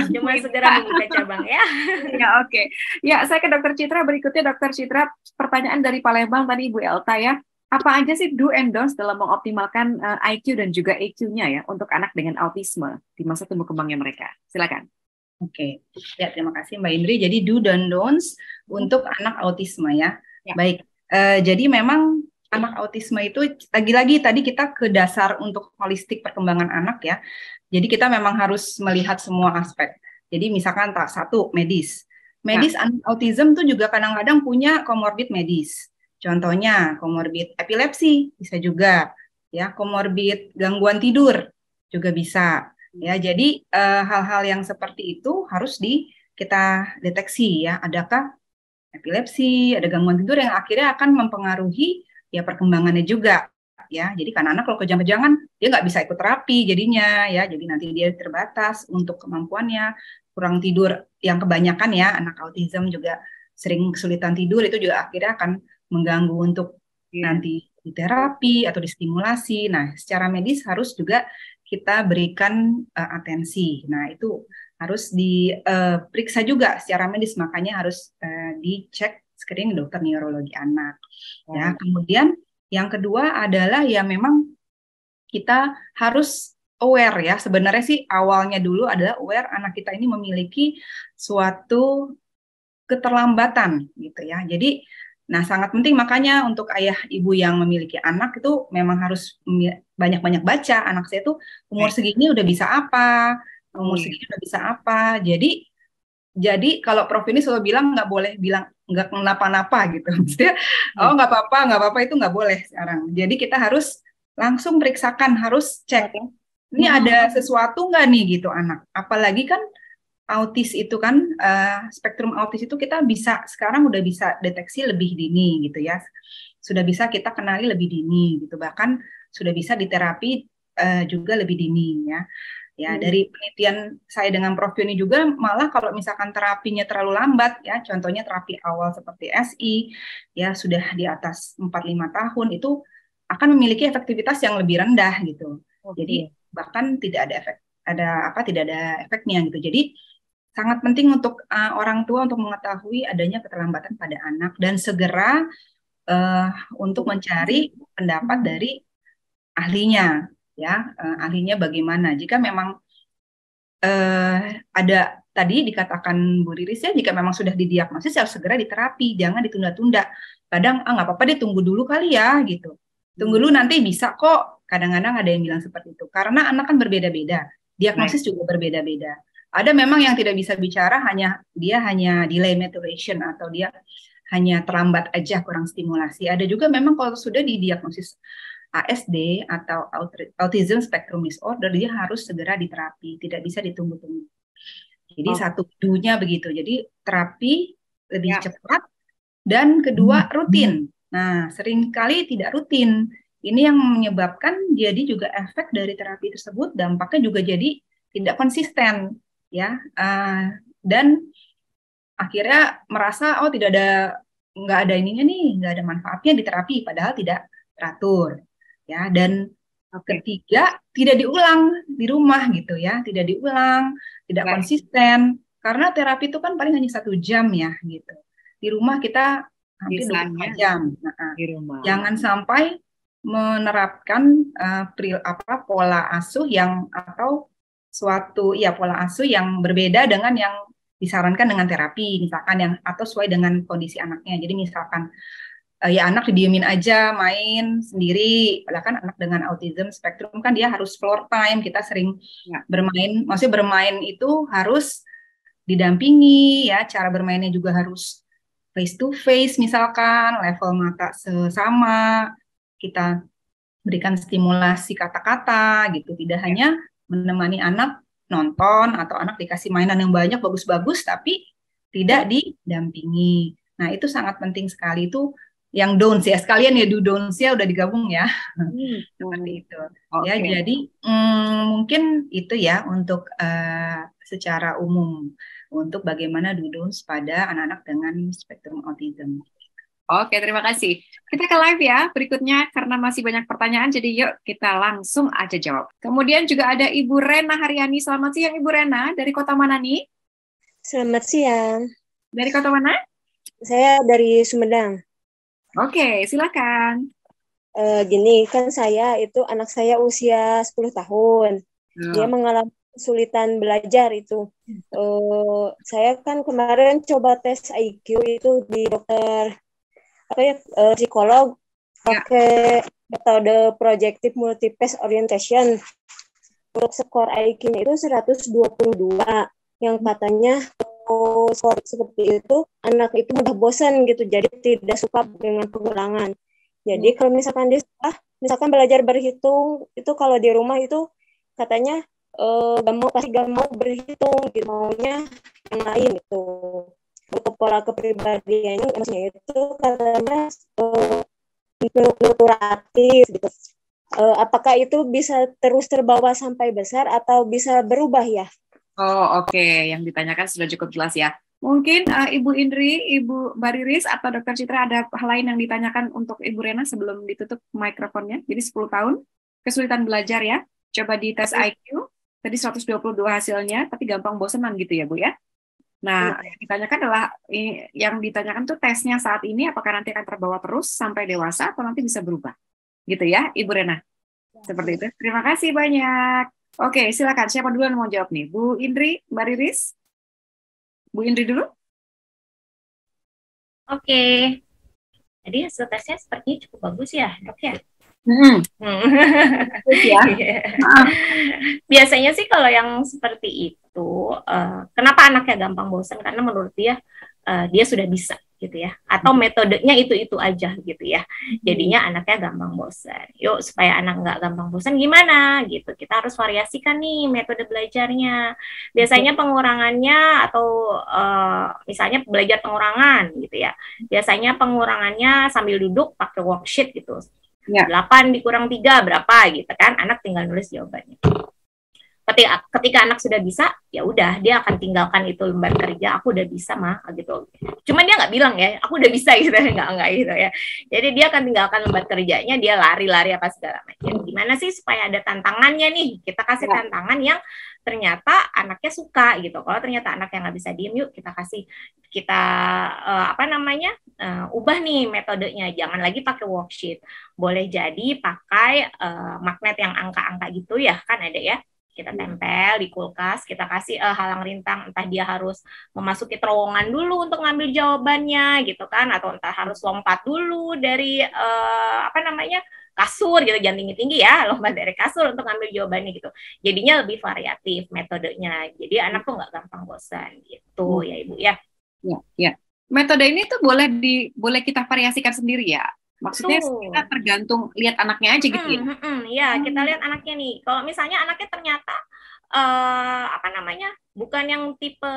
E: Cuma segera membuka cabang ya.
A: Ya, oke. Ya, saya ke Dokter Citra. Berikutnya Dokter Citra, pertanyaan dari Palembang tadi Ibu Elta ya. Apa aja sih do and don'ts dalam mengoptimalkan IQ dan juga EQ-nya ya untuk anak dengan autisme di masa tumbuh kembangnya mereka? Silakan.
C: Oke, ya terima kasih Mbak Indri. Jadi do dan don'ts untuk anak autisme ya. Baik, jadi memang anak autisme itu lagi-lagi tadi kita ke dasar untuk holistik perkembangan anak ya. Jadi kita memang harus melihat semua aspek. Jadi misalkan satu medis. Anak autism itu juga kadang-kadang punya komorbid medis. Contohnya komorbid epilepsi bisa juga ya, komorbid gangguan tidur juga bisa. Ya, jadi hal-hal yang seperti itu harus kita deteksi ya, adakah epilepsi, ada gangguan tidur yang akhirnya akan mempengaruhi ya perkembangannya juga ya. Jadi kan anak kalau kejang-kejangan dia nggak bisa ikut terapi jadinya ya, jadi nanti dia terbatas untuk kemampuannya, kurang tidur yang kebanyakan ya, anak autism juga sering kesulitan tidur, itu juga akhirnya akan mengganggu untuk nanti di terapi atau distimulasi. Nah, secara medis harus juga kita berikan atensi. Nah, itu harus diperiksa juga secara medis, makanya harus dicek screening dokter neurologi anak. Ya, kemudian yang kedua adalah ya memang kita harus aware ya. Sebenarnya sih awalnya dulu adalah aware anak kita ini memiliki suatu keterlambatan gitu ya. Jadi sangat penting makanya untuk ayah ibu yang memiliki anak itu memang harus banyak-banyak baca. Anak saya tuh umur segini udah bisa apa, umur segini udah bisa apa. Jadi kalau Prof ini selalu bilang nggak boleh bilang nggak kenapa-napa gitu. Maksudnya, nggak apa-apa itu nggak boleh sekarang. Jadi kita harus langsung periksakan, harus cek. Ini ada sesuatu nggak nih gitu anak. Apalagi kan autis itu kan, spektrum autis itu kita sekarang udah bisa deteksi lebih dini gitu ya. Sudah bisa kita kenali lebih dini gitu. Bahkan sudah bisa diterapi juga lebih dini ya. Ya, dari penelitian saya dengan Prof ini juga malah kalau misalkan terapinya terlalu lambat ya, contohnya terapi awal seperti SI ya sudah di atas 4-5 tahun itu akan memiliki efektivitas yang lebih rendah gitu. Jadi bahkan tidak ada efeknya gitu. Jadi sangat penting untuk orang tua untuk mengetahui adanya keterlambatan pada anak dan segera untuk mencari pendapat dari ahlinya. Ya, ahlinya bagaimana? Jika memang ada tadi dikatakan Bu Riris ya, jika memang sudah didiagnosis harus segera diterapi, jangan ditunda-tunda. Kadang nggak apa-apa deh, tunggu dulu kali ya gitu. Tunggu dulu nanti bisa kok. Kadang-kadang ada yang bilang seperti itu. Karena anak kan berbeda-beda, diagnosis juga berbeda-beda. Ada memang yang tidak bisa bicara, dia hanya delay maturation atau dia hanya terlambat aja kurang stimulasi. Ada juga memang kalau sudah didiagnosis ASD atau Autism Spectrum Disorder, dia harus segera diterapi, tidak bisa ditunggu-tunggu. Jadi satu duanya begitu. Jadi terapi lebih cepat dan kedua rutin. Nah, seringkali tidak rutin. Ini yang menyebabkan jadi juga efek dari terapi tersebut dampaknya juga jadi tidak konsisten ya. Dan akhirnya merasa nggak ada ininya nih, nggak ada manfaatnya di terapi padahal tidak teratur. Ya, dan ketiga tidak diulang di rumah gitu ya, tidak diulang, tidak konsisten karena terapi itu kan paling hanya 1 jam ya gitu. Di rumah kita hampir 24 jam.
A: Di rumah.
C: Jangan sampai menerapkan pola asuh atau suatu pola asuh yang berbeda dengan yang disarankan dengan terapi misalkan atau sesuai dengan kondisi anaknya. Jadi misalkan anak didiemin aja main sendiri, padahal kan anak dengan autism spektrum kan dia harus floor time, kita sering bermain, maksudnya bermain itu harus didampingi ya, cara bermainnya juga harus face to face misalkan, level mata sesama, kita berikan stimulasi kata-kata gitu, tidak hanya menemani anak nonton atau anak dikasih mainan yang banyak bagus-bagus tapi tidak didampingi. Nah, itu sangat penting sekali, itu yang don'ts ya, sekalian ya do don'ts ya udah digabung ya. Seperti itu. Ya, jadi mungkin itu ya untuk secara umum untuk bagaimana do don'ts pada anak-anak dengan spektrum autism.
A: Oke, terima kasih. Kita ke live ya berikutnya karena masih banyak pertanyaan, jadi yuk kita langsung aja jawab. Kemudian juga ada Ibu Rena Haryani. Selamat siang Ibu Rena, dari kota mana nih?
I: Selamat siang.
A: Dari kota mana?
I: Saya dari Sumedang.
A: Oke, silakan.
I: Gini, kan anak saya usia 10 tahun. Dia mengalami kesulitan belajar itu. Saya kan kemarin coba tes IQ itu di dokter psikolog pakai metode projective multipath orientation. Untuk skor IQ-nya itu 122, yang katanya skor seperti itu anak itu mudah bosan gitu, jadi tidak suka dengan pengulangan. Jadi kalau misalkan dia misalkan belajar berhitung itu kalau di rumah itu katanya pasti gak mau berhitung gitu, maunya yang lain itu. Untuk pola kepribadiannya maksudnya itu katanya fluktuatif gitu. Apakah itu bisa terus terbawa sampai besar atau bisa berubah ya?
A: Oh, oke. Yang ditanyakan sudah cukup jelas ya. Mungkin Ibu Indri, Ibu Mbak Riris, atau Dr. Citra ada hal lain yang ditanyakan untuk Ibu Rena sebelum ditutup mikrofonnya. Jadi 10 tahun, kesulitan belajar ya. Coba di tes IQ, tadi 122 hasilnya, tapi gampang bosenan gitu ya Bu ya. Nah, yang ditanyakan tuh tesnya saat ini apakah nanti akan terbawa terus sampai dewasa atau nanti bisa berubah. Gitu ya, Ibu Rena. Seperti itu. Terima kasih banyak. Oke, silakan. Siapa dulu yang mau jawab nih? Bu Indri, Mbak Riris? Bu Indri dulu.
E: Oke. Jadi hasil tesnya sepertinya cukup bagus ya, Dok ya? Biasanya sih kalau yang seperti itu, kenapa anaknya gampang bosan? Karena menurut dia sudah bisa gitu ya, atau metodenya itu aja gitu ya, jadinya anaknya gampang bosan. Yuk supaya anak nggak gampang bosan gimana gitu, kita harus variasikan nih metode belajarnya. Biasanya pengurangannya atau misalnya belajar pengurangan gitu ya, biasanya pengurangannya sambil duduk pakai worksheet gitu. 8 dikurang 3 berapa gitu kan, anak tinggal nulis jawabannya. Ketika anak sudah bisa, ya udah dia akan tinggalkan itu lembar kerja, aku udah bisa mah gitu. Cuman dia nggak bilang ya, aku udah bisa gitu, nggak gitu ya. Jadi dia akan tinggalkan lembar kerjanya, dia lari-lari apa segala macam. Gimana sih supaya ada tantangannya nih? Kita kasih tantangan yang ternyata anaknya suka gitu. Kalau ternyata anaknya nggak bisa diem, yuk kita ubah nih metodenya. Jangan lagi pakai worksheet, boleh jadi pakai magnet yang angka-angka gitu ya, kan ada ya. Kita tempel di kulkas, kita kasih halang rintang, entah dia harus memasuki terowongan dulu untuk ngambil jawabannya gitu kan, atau entah harus lompat dulu dari kasur gitu, jangan tinggi-tinggi ya, lompat dari kasur untuk ngambil jawabannya gitu. Jadinya lebih variatif metodenya, jadi anak tuh nggak gampang bosan gitu ya Ibu ya.
A: Ya. Metode ini tuh boleh kita variasikan sendiri ya. Maksudnya kita tergantung lihat anaknya aja gitu ya.
E: Ya, kita lihat anaknya nih. Kalau misalnya anaknya ternyata bukan yang tipe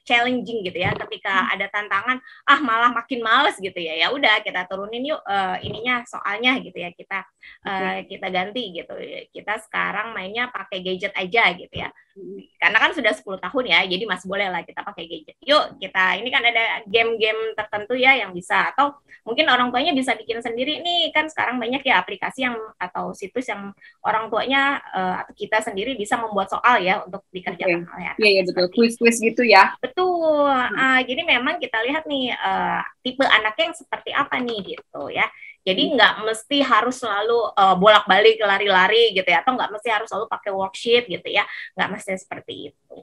E: challenging gitu ya, ketika ada tantangan malah makin males gitu ya, ya udah kita turunin yuk soalnya gitu ya, kita ganti gitu, kita sekarang mainnya pakai gadget aja gitu ya, karena kan sudah 10 tahun ya, jadi masih boleh lah kita pakai gadget. Yuk ini kan ada game-game tertentu ya yang bisa, atau mungkin orang tuanya bisa bikin sendiri nih, kan sekarang banyak ya aplikasi atau situs yang orang tuanya atau kita sendiri bisa membuat soal ya untuk dikerjakan.
A: Iya betul, kuis-kuis gitu ya.
E: Betul. Jadi memang kita lihat nih tipe anaknya yang seperti apa nih gitu ya. Jadi nggak mesti harus selalu bolak-balik lari-lari gitu ya, atau nggak mesti harus selalu pakai worksheet gitu ya, nggak mesti seperti itu.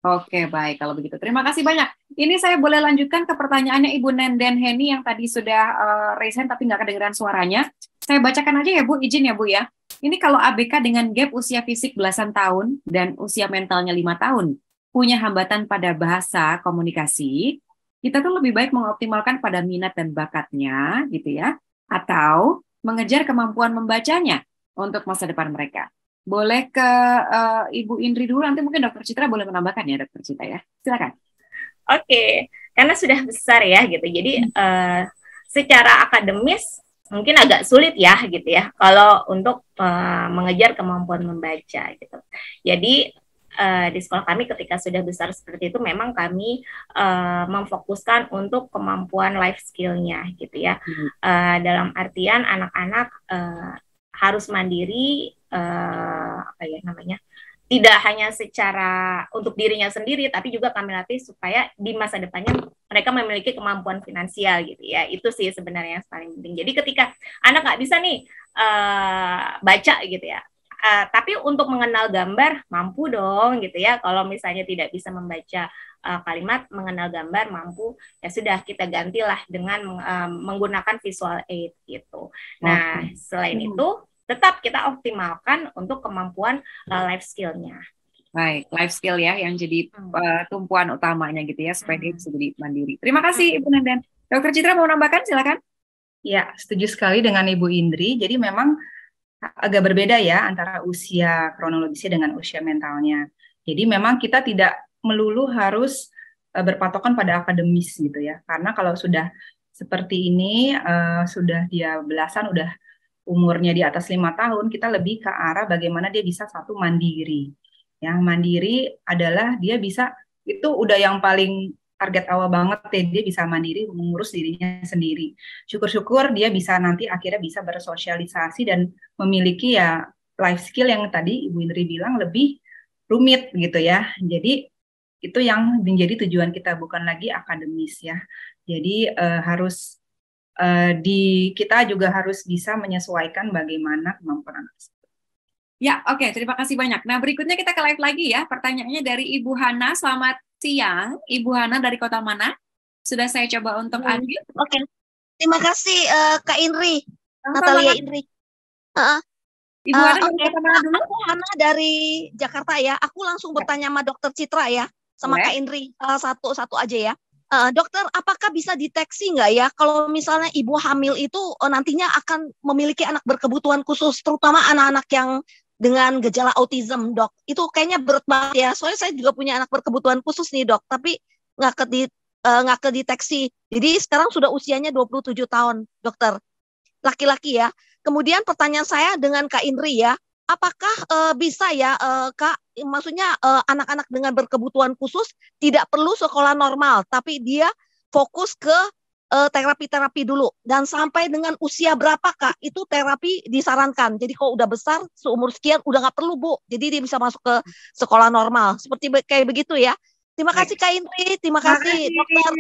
A: Oke, baik kalau begitu. Terima kasih banyak. Ini saya boleh lanjutkan ke pertanyaannya Ibu Nenden Heni yang tadi sudah raise hand tapi nggak kedengeran suaranya. Saya bacakan aja ya Bu, izin ya Bu ya. Ini kalau ABK dengan gap usia fisik belasan tahun dan usia mentalnya 5 tahun, punya hambatan pada bahasa komunikasi, kita tuh lebih baik mengoptimalkan pada minat dan bakatnya gitu ya, atau mengejar kemampuan membacanya untuk masa depan mereka. Boleh ke Ibu Indri dulu, nanti mungkin Dokter Citra boleh menambahkan ya, Dokter Citra ya. Silakan.
E: Oke, karena sudah besar ya gitu. Jadi secara akademis mungkin agak sulit ya gitu ya kalau untuk mengejar kemampuan membaca gitu. Jadi di sekolah kami ketika sudah besar seperti itu memang kami memfokuskan untuk kemampuan life skill-nya gitu ya. Dalam artian anak-anak harus mandiri, apa ya namanya, tidak hanya secara untuk dirinya sendiri, tapi juga kami latih supaya di masa depannya mereka memiliki kemampuan finansial gitu ya. Itu sih sebenarnya yang paling penting. Jadi ketika anak nggak bisa nih baca gitu ya, tapi untuk mengenal gambar mampu dong gitu ya. Kalau misalnya tidak bisa membaca kalimat, mengenal gambar mampu, ya sudah kita gantilah dengan menggunakan visual aid gitu. Nah, selain itu tetap kita optimalkan untuk kemampuan life skill-nya.
A: Baik, life skill ya yang jadi tumpuan utamanya gitu ya, supaya dia bisa jadi mandiri. Terima kasih Ibu Nandan. Dokter Citra mau nambahkan, silakan.
C: Ya, setuju sekali dengan Ibu Indri. Jadi memang agak berbeda ya antara usia kronologisnya dengan usia mentalnya. Jadi memang kita tidak melulu harus berpatokan pada akademis gitu ya. Karena kalau sudah seperti ini, sudah dia belasan, udah umurnya di atas 5 tahun, kita lebih ke arah bagaimana dia bisa satu mandiri. Yang mandiri adalah dia bisa, itu udah yang paling target awal banget ya, dia bisa mandiri mengurus dirinya sendiri. Syukur-syukur dia bisa nanti akhirnya bisa bersosialisasi dan memiliki ya life skill yang tadi Ibu Indri bilang lebih rumit gitu ya. Jadi itu yang menjadi tujuan kita, bukan lagi akademis ya. Jadi harus kita juga harus bisa menyesuaikan bagaimana kemampuan anak.
A: Ya, oke, terima kasih banyak. Nah, berikutnya kita ke live lagi ya. Pertanyaannya dari Ibu Hana. Selamat siang, Ibu Hana dari kota mana? Sudah saya coba untuk unmute.
J: Oke, terima kasih Kak Indri, Natalia Indri.
A: Ibu Hana dari kota mana dulu?
J: Aku Hana dari Jakarta ya. Aku langsung bertanya sama Dokter Citra ya, sama Kak Indri. Satu aja ya. Dokter, apakah bisa deteksi nggak ya kalau misalnya ibu hamil itu nantinya akan memiliki anak berkebutuhan khusus, terutama anak-anak yang dengan gejala autism, Dok? Itu kayaknya berat banget ya. Soalnya saya juga punya anak berkebutuhan khusus nih, Dok, tapi nggak kedeteksi. Jadi sekarang sudah usianya 27 tahun, Dokter. Laki-laki ya. Kemudian pertanyaan saya dengan Kak Indri ya, apakah bisa ya Kak, maksudnya anak-anak dengan berkebutuhan khusus tidak perlu sekolah normal, tapi dia fokus ke terapi-terapi dulu, dan sampai dengan usia berapa Kak itu terapi disarankan? Jadi kalau udah besar seumur sekian udah nggak perlu Bu, jadi dia bisa masuk ke sekolah normal, seperti kayak begitu ya. Terima kasih Kak Indri, terima kasih Dokter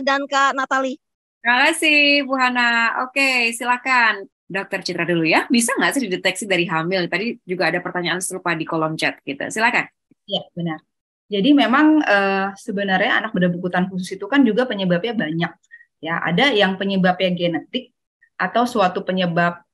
J: dan Kak Natali.
A: Terima kasih Bu Hana. Oke, silakan Dokter Citra dulu ya. Bisa nggak sih dideteksi dari hamil? Tadi juga ada pertanyaan serupa di kolom chat gitu. Silakan.
C: Ya, benar. Jadi memang sebenarnya anak berkebutuhan khusus itu kan juga penyebabnya banyak. Ya, ada yang penyebabnya genetik atau suatu penyebab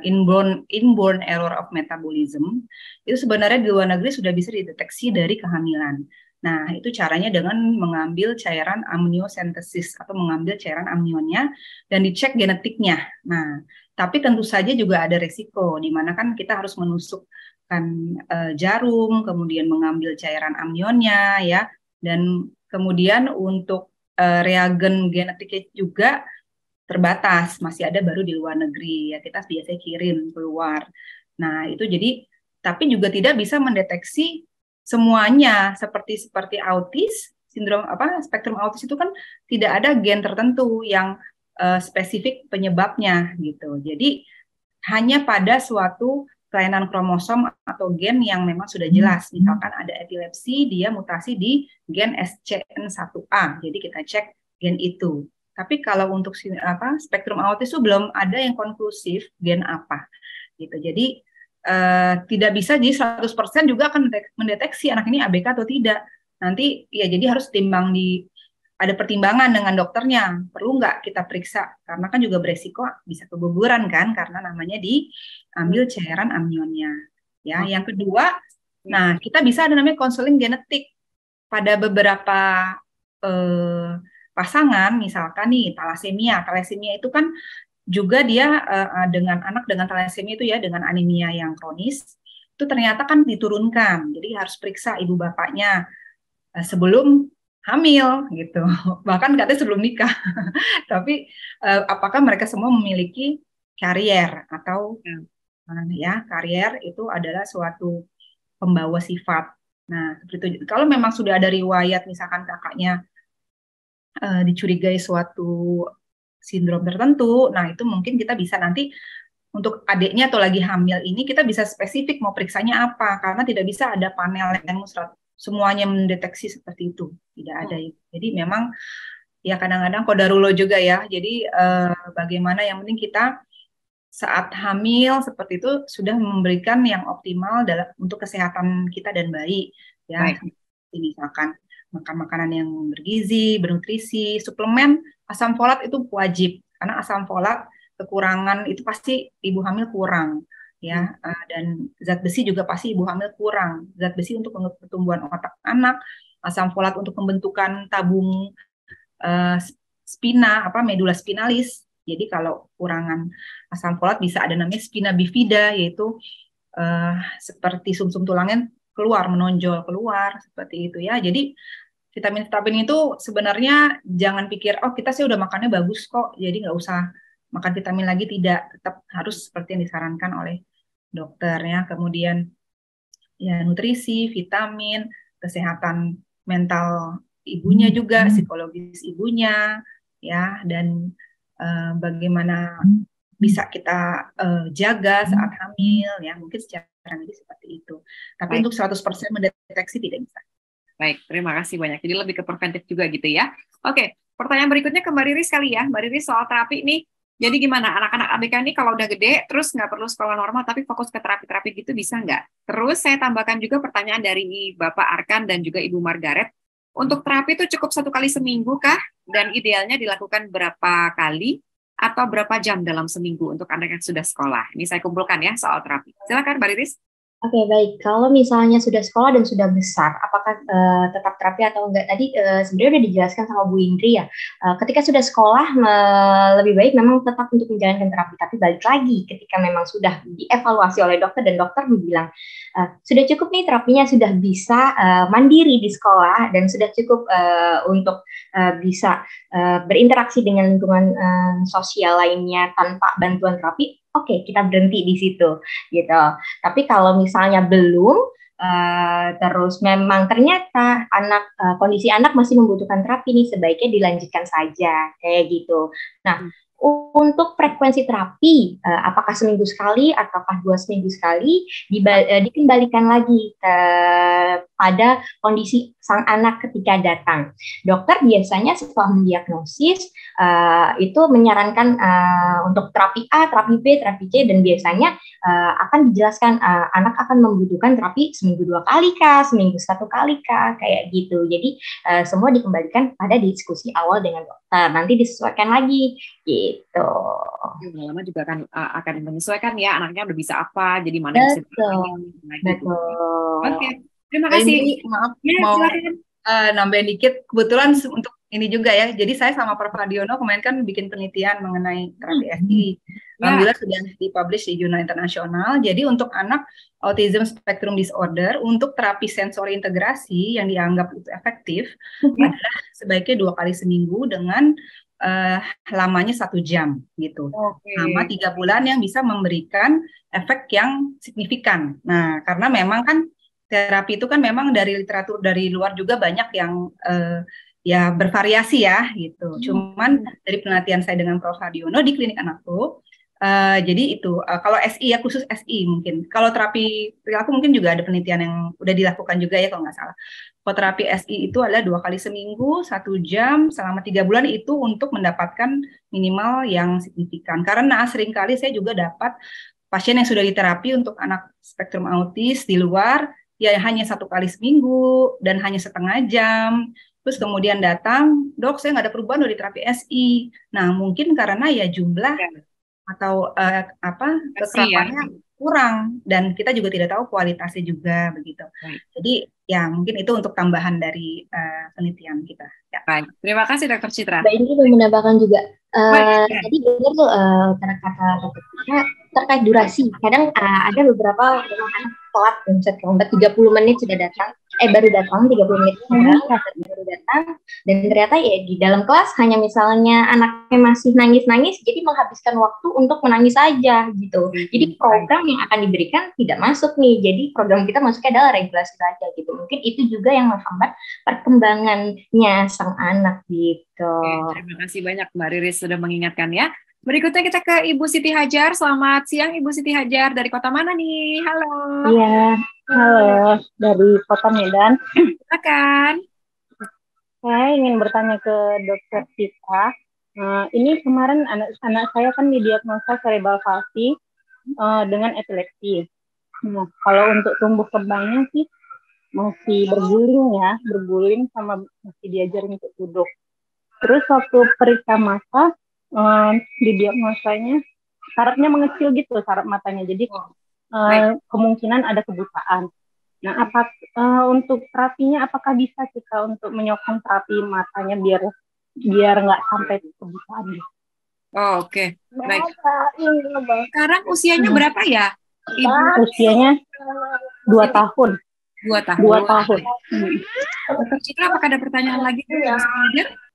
C: inborn error of metabolism. Itu sebenarnya di luar negeri sudah bisa dideteksi dari kehamilan. Nah, itu caranya dengan mengambil cairan amniosentesis atau mengambil cairan amnionnya dan dicek genetiknya. Nah, tapi tentu saja juga ada resiko, di mana kan kita harus menusukkan jarum, kemudian mengambil cairan amnionnya, ya, dan kemudian untuk reagen genetiknya juga terbatas, masih ada baru di luar negeri, ya, kita biasanya kirim keluar. Nah, itu jadi, tapi juga tidak bisa mendeteksi semuanya, seperti autis, sindrom spektrum autis itu kan tidak ada gen tertentu yang spesifik penyebabnya gitu. Jadi hanya pada suatu kelainan kromosom atau gen yang memang sudah jelas. Misalkan ada epilepsi, dia mutasi di gen SCN1A. Jadi kita cek gen itu. Tapi kalau untuk spektrum autis itu belum ada yang konklusif gen apa gitu. Jadi tidak bisa jadi 100% juga akan mendeteksi anak ini ABK atau tidak. Nanti ya jadi harus ada pertimbangan dengan dokternya. Perlu nggak kita periksa? Karena kan juga beresiko bisa keguguran kan, karena namanya diambil cairan amnionnya. Ya, yang kedua, nah kita bisa ada namanya konseling genetik. Pada beberapa pasangan, misalkan nih thalassemia itu kan juga dia dengan anak dengan thalassemia itu ya, dengan anemia yang kronis, itu ternyata kan diturunkan. Jadi harus periksa ibu bapaknya sebelum hamil gitu. Bahkan katanya sebelum nikah. Tapi apakah mereka semua memiliki karier atau ya, karier itu adalah suatu pembawa sifat. Nah, seperti itu. Kalau memang sudah ada riwayat misalkan kakaknya dicurigai suatu sindrom tertentu, nah itu mungkin kita bisa nanti untuk adiknya atau lagi hamil ini kita bisa spesifik mau periksanya apa, karena tidak bisa ada panel yang semuanya mendeteksi seperti itu, tidak ada. Jadi memang ya kadang-kadang kodarulo juga ya, jadi bagaimana yang penting kita saat hamil seperti itu sudah memberikan yang optimal untuk kesehatan kita dan bayi ya. Misalkan makan makanan yang bergizi, bernutrisi, suplemen asam folat itu wajib, karena asam folat kekurangan itu pasti ibu hamil kurang ya. Dan zat besi juga pasti ibu hamil kurang, zat besi untuk pertumbuhan otak anak, asam folat untuk pembentukan tabung medula spinalis. Jadi kalau kurangan asam folat bisa ada namanya spina bifida, yaitu seperti sumsum tulangnya menonjol keluar seperti itu ya. Jadi vitamin itu sebenarnya jangan pikir kita sih udah makannya bagus kok, jadi nggak usah makan vitamin lagi, tidak, tetap harus seperti yang disarankan oleh dokter ya. Kemudian ya nutrisi, vitamin, kesehatan mental ibunya juga, psikologis ibunya ya, dan bagaimana bisa kita jaga saat hamil ya, mungkin secara medis seperti itu. Tapi untuk 100% mendeteksi tidak bisa.
A: Baik, terima kasih banyak. Jadi lebih ke preventif juga gitu ya. Oke, pertanyaan berikutnya ke Mbak Riris kali ya. Mbak Riris, soal terapi nih, jadi gimana anak-anak ABK ini kalau udah gede, terus nggak perlu sekolah normal, tapi fokus ke terapi-terapi gitu bisa nggak? Terus saya tambahkan juga pertanyaan dari Bapak Arkan dan juga Ibu Margaret. Untuk terapi itu cukup 1 kali seminggu kah? Dan idealnya dilakukan berapa kali? Atau berapa jam dalam seminggu untuk anak yang sudah sekolah? Ini saya kumpulkan ya soal terapi. Silakan Mbak Riris.
D: Oke, baik. Kalau misalnya sudah sekolah dan sudah besar, apakah tetap terapi atau enggak? Tadi sebenarnya udah dijelaskan sama Bu Indri ya. Ketika sudah sekolah, lebih baik memang tetap untuk menjalankan terapi. Tapi balik lagi, ketika memang sudah dievaluasi oleh dokter dan dokter bilang, sudah cukup nih terapinya, sudah bisa mandiri di sekolah, dan sudah cukup untuk bisa berinteraksi dengan lingkungan sosial lainnya tanpa bantuan terapi, oke, kita berhenti di situ, gitu. Tapi kalau misalnya belum, terus memang ternyata kondisi anak masih membutuhkan terapi nih, sebaiknya dilanjutkan saja, kayak gitu. Nah, untuk frekuensi terapi, apakah seminggu sekali ataukah 2 seminggu sekali, dikembalikan lagi pada kondisi sang anak ketika datang. Dokter biasanya setelah mendiagnosis itu menyarankan untuk terapi A, terapi B, terapi C, dan biasanya akan dijelaskan anak akan membutuhkan terapi seminggu 2 kali kah, seminggu 1 kali kah, kayak gitu. Jadi semua dikembalikan pada diskusi awal dengan dokter. Nanti disesuaikan lagi gitu.
A: Lama juga akan menyesuaikan ya, anaknya udah bisa apa, jadi mana yang bisa
D: betul.
A: Oke, terima kasih.
C: Maaf, mau nambahin dikit, kebetulan untuk ini juga ya. Jadi saya sama Prof. Adiono kemarin kan bikin penelitian mengenai terapi SI. Alhamdulillah sudah dipublish di jurnal internasional. Jadi untuk anak autism spectrum disorder, untuk terapi sensori integrasi yang dianggap itu efektif adalah sebaiknya 2 kali seminggu dengan lamanya 1 jam gitu. Selama 3 bulan yang bisa memberikan efek yang signifikan. Nah, karena memang kan terapi itu kan memang dari literatur dari luar juga banyak yang ya bervariasi ya gitu. Cuman dari penelitian saya dengan Prof. Adiono di klinik anakku, jadi itu kalau SI ya, khusus SI mungkin. Kalau terapi perilaku mungkin juga ada penelitian yang udah dilakukan juga ya kalau nggak salah. Kalau terapi SI itu adalah 2 kali seminggu, 1 jam selama 3 bulan itu untuk mendapatkan minimal yang signifikan. Karena seringkali saya juga dapat pasien yang sudah diterapi untuk anak spektrum autis di luar, ya hanya 1 kali seminggu dan hanya setengah jam. Terus kemudian datang, dok saya nggak ada perubahan dari terapi SI. Nah mungkin karena ya jumlah atau kekerapannya kurang, dan kita juga tidak tahu kualitasnya juga begitu. Jadi Ya, mungkin itu untuk tambahan dari penelitian kita. Ya.
A: Baik, terima kasih Dr. Citra.
D: Mbak Indri mau menambahkan juga.
A: Baik,
D: Tadi benar tuh kata Dr. Citra terkait durasi. Kadang ada beberapa anak telat misalnya terlambat 30 menit sudah datang, baru datang 30 menit baru datang, dan ternyata ya di dalam kelas hanya misalnya anaknya masih nangis-nangis, jadi menghabiskan waktu untuk menangis saja gitu. Jadi program yang akan diberikan tidak masuk nih, jadi program kita masuknya adalah regulasi saja gitu. Mungkin itu juga yang menghambat perkembangannya sang anak gitu.
A: Oke, terima kasih banyak Mbak Riris sudah mengingatkan ya. Berikutnya kita ke Ibu Siti Hajar. Selamat siang Ibu Siti Hajar. Dari kota mana nih? Halo.
K: Iya, halo, dari Kota Medan.
A: Silakan.
K: Saya ingin bertanya ke Dokter Citra. Ini kemarin anak saya kan didiagnosa cerebral palsy dengan epilepsi. Kalau untuk tumbuh kembangnya sih masih berguling sama masih diajarin untuk duduk. Terus waktu periksa mata, didiagnosanya sarafnya mengecil gitu, saraf matanya. Jadi kemungkinan ada kebutaan. Nah, untuk terapinya apakah bisa kita untuk menyokong terapi matanya biar nggak sampai kebutaan?
A: Oh, oke. Baik. Sekarang usianya berapa ya, Ibu?
K: Usianya 2 tahun.
A: 2 tahun.
K: 2 tahun.
A: Dokter Citra, apakah ada pertanyaan lagi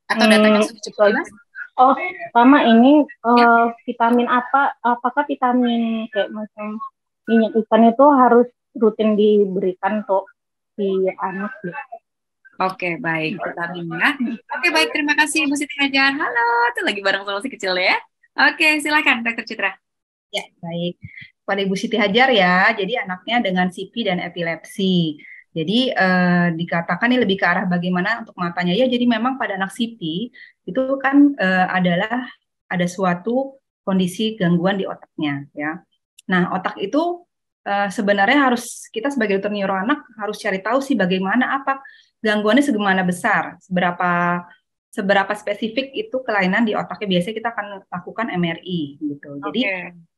A: atau datanya sudah cukup jelas?
K: Oh, sama ini vitamin apa? Apakah vitamin kayak macam minyak ikan itu harus rutin diberikan untuk si anak?
A: Oke, baik, vitaminnya. Oke, baik, terima kasih Ibu Siti Hajar. Halo, tuh lagi bareng sama si kecil ya. Oke, silakan Dokter Citra.
C: Ya, baik. Pada Ibu Siti Hajar ya, jadi anaknya dengan CP dan epilepsi. Jadi dikatakan ini lebih ke arah bagaimana untuk matanya ya. Jadi memang pada anak CP itu kan adalah ada suatu kondisi gangguan di otaknya ya. Nah, otak itu sebenarnya harus kita sebagai dokter neuro anak harus cari tahu sih bagaimana apa gangguannya seberapa besar, seberapa spesifik itu kelainan di otaknya. Biasanya kita akan lakukan MRI gitu. Jadi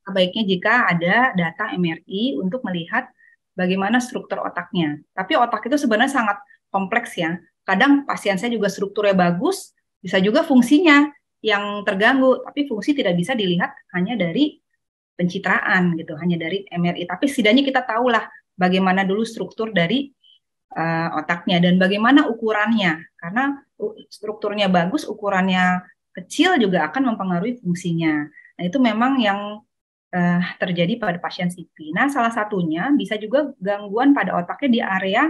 C: sebaiknya jika ada data MRI untuk melihat bagaimana struktur otaknya. Tapi otak itu sebenarnya sangat kompleks ya. Kadang pasien saya juga strukturnya bagus, bisa juga fungsinya yang terganggu, tapi fungsi tidak bisa dilihat hanya dari pencitraan gitu, hanya dari MRI. Tapi setidaknya kita tahulah bagaimana dulu struktur dari otaknya dan bagaimana ukurannya. Karena strukturnya bagus, ukurannya kecil juga akan mempengaruhi fungsinya. Nah, itu memang yang terjadi pada pasien CP. Nah, salah satunya bisa juga gangguan pada otaknya di area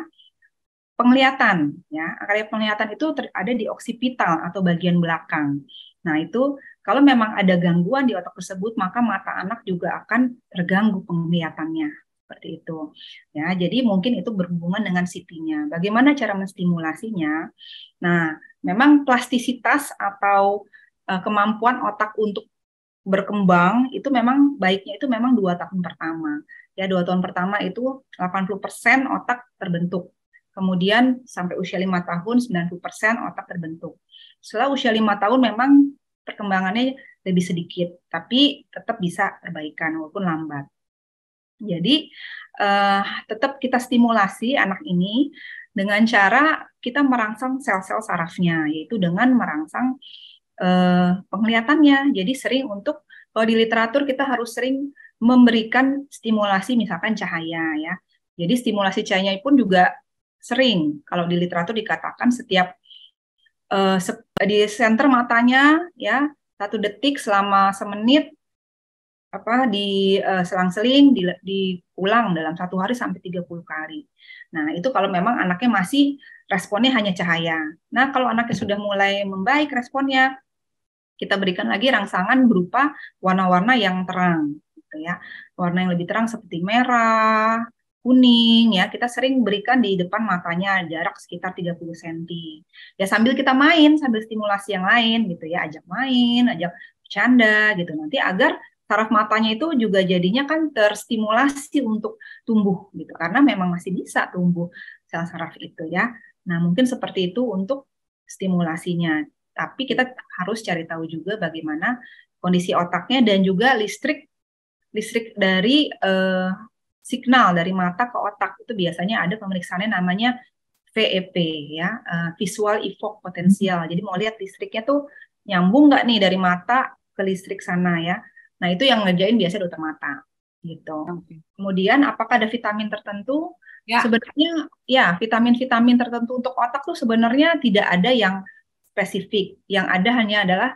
C: penglihatan. Ya, area penglihatan itu ada di oksipital atau bagian belakang. Nah, itu kalau memang ada gangguan di otak tersebut, maka mata anak juga akan terganggu penglihatannya. Seperti itu. Ya, jadi mungkin itu berhubungan dengan CP-nya. Bagaimana cara menstimulasinya? Nah, memang plastisitas atau kemampuan otak untuk berkembang itu memang baiknya itu memang 2 tahun pertama. Ya, 2 tahun pertama itu 80% otak terbentuk. Kemudian sampai usia 5 tahun 90% otak terbentuk. Setelah usia 5 tahun memang perkembangannya lebih sedikit, tapi tetap bisa perbaikan walaupun lambat. Jadi tetap kita stimulasi anak ini dengan cara kita merangsang sel-sel sarafnya, yaitu dengan merangsang penglihatannya. Jadi sering untuk, kalau di literatur kita harus sering memberikan stimulasi misalkan cahaya ya. Jadi stimulasi cahaya pun juga sering, kalau di literatur dikatakan setiap di center matanya ya 1 detik selama semenit selang-seling diulang dalam 1 hari sampai 30 kali. Nah, itu kalau memang anaknya masih responnya hanya cahaya. Nah, kalau anaknya sudah mulai membaik responnya, kita berikan lagi rangsangan berupa warna-warna yang terang, gitu ya. Warna yang lebih terang seperti merah, kuning, ya. Kita sering berikan di depan matanya jarak sekitar 30 cm. Ya, sambil kita main, sambil stimulasi yang lain, gitu ya. Ajak main, ajak bercanda, gitu. Nanti agar saraf matanya itu juga jadinya kan terstimulasi untuk tumbuh gitu, karena memang masih bisa tumbuh sel saraf itu ya. Nah, mungkin seperti itu untuk stimulasinya. Tapi kita harus cari tahu juga bagaimana kondisi otaknya dan juga listrik dari signal dari mata ke otak. Itu biasanya ada pemeriksaannya namanya VEP ya, visual evoked potential. Jadi mau lihat listriknya tuh nyambung nggak nih dari mata ke listrik sana ya. Nah itu yang ngerjain biasa dokter mata gitu. Kemudian apakah ada vitamin tertentu? Ya. Sebenarnya ya vitamin-vitamin tertentu untuk otak tuh sebenarnya tidak ada yang spesifik. Yang ada hanya adalah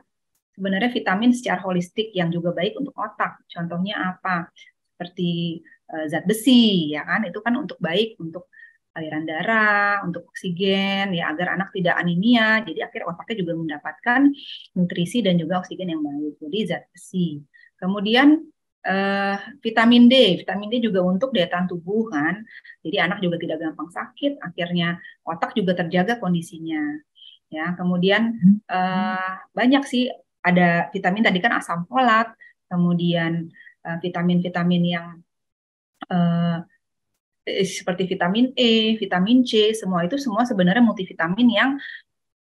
C: sebenarnya vitamin secara holistik yang juga baik untuk otak. Contohnya apa? Seperti zat besi ya kan, itu kan untuk baik untuk aliran darah, untuk oksigen, ya agar anak tidak anemia. Jadi akhirnya otaknya juga mendapatkan nutrisi dan juga oksigen yang baik. Jadi zat besi. Kemudian vitamin D juga untuk daya tahan tubuh kan. Jadi anak juga tidak gampang sakit. Akhirnya otak juga terjaga kondisinya. Ya, kemudian banyak sih, ada vitamin tadi kan asam folat, kemudian vitamin-vitamin yang seperti vitamin E, vitamin C, semua sebenarnya multivitamin yang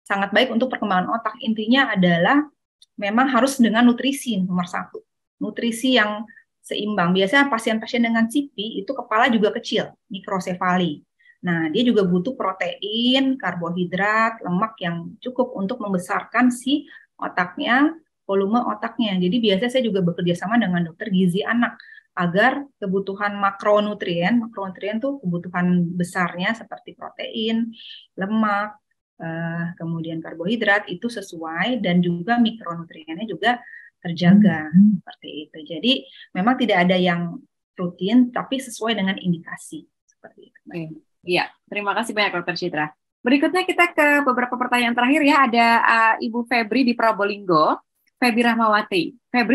C: sangat baik untuk perkembangan otak. Intinya adalah memang harus dengan nutrisi nomor 1. Nutrisi yang seimbang. Biasanya pasien-pasien dengan CP itu kepala juga kecil, mikrosefali. Nah, dia juga butuh protein, karbohidrat, lemak yang cukup untuk membesarkan si otaknya, volume otaknya. Jadi biasanya saya juga bekerja sama dengan dokter gizi anak agar kebutuhan makronutrien tuh kebutuhan besarnya seperti protein, lemak, kemudian karbohidrat itu sesuai dan juga mikronutriennya juga terjaga seperti itu. Jadi memang tidak ada yang rutin tapi sesuai dengan indikasi seperti itu.
A: Iya, terima kasih banyak Dr. Citra. Berikutnya kita ke beberapa pertanyaan terakhir ya. Ada Ibu Febri di Probolinggo, Febri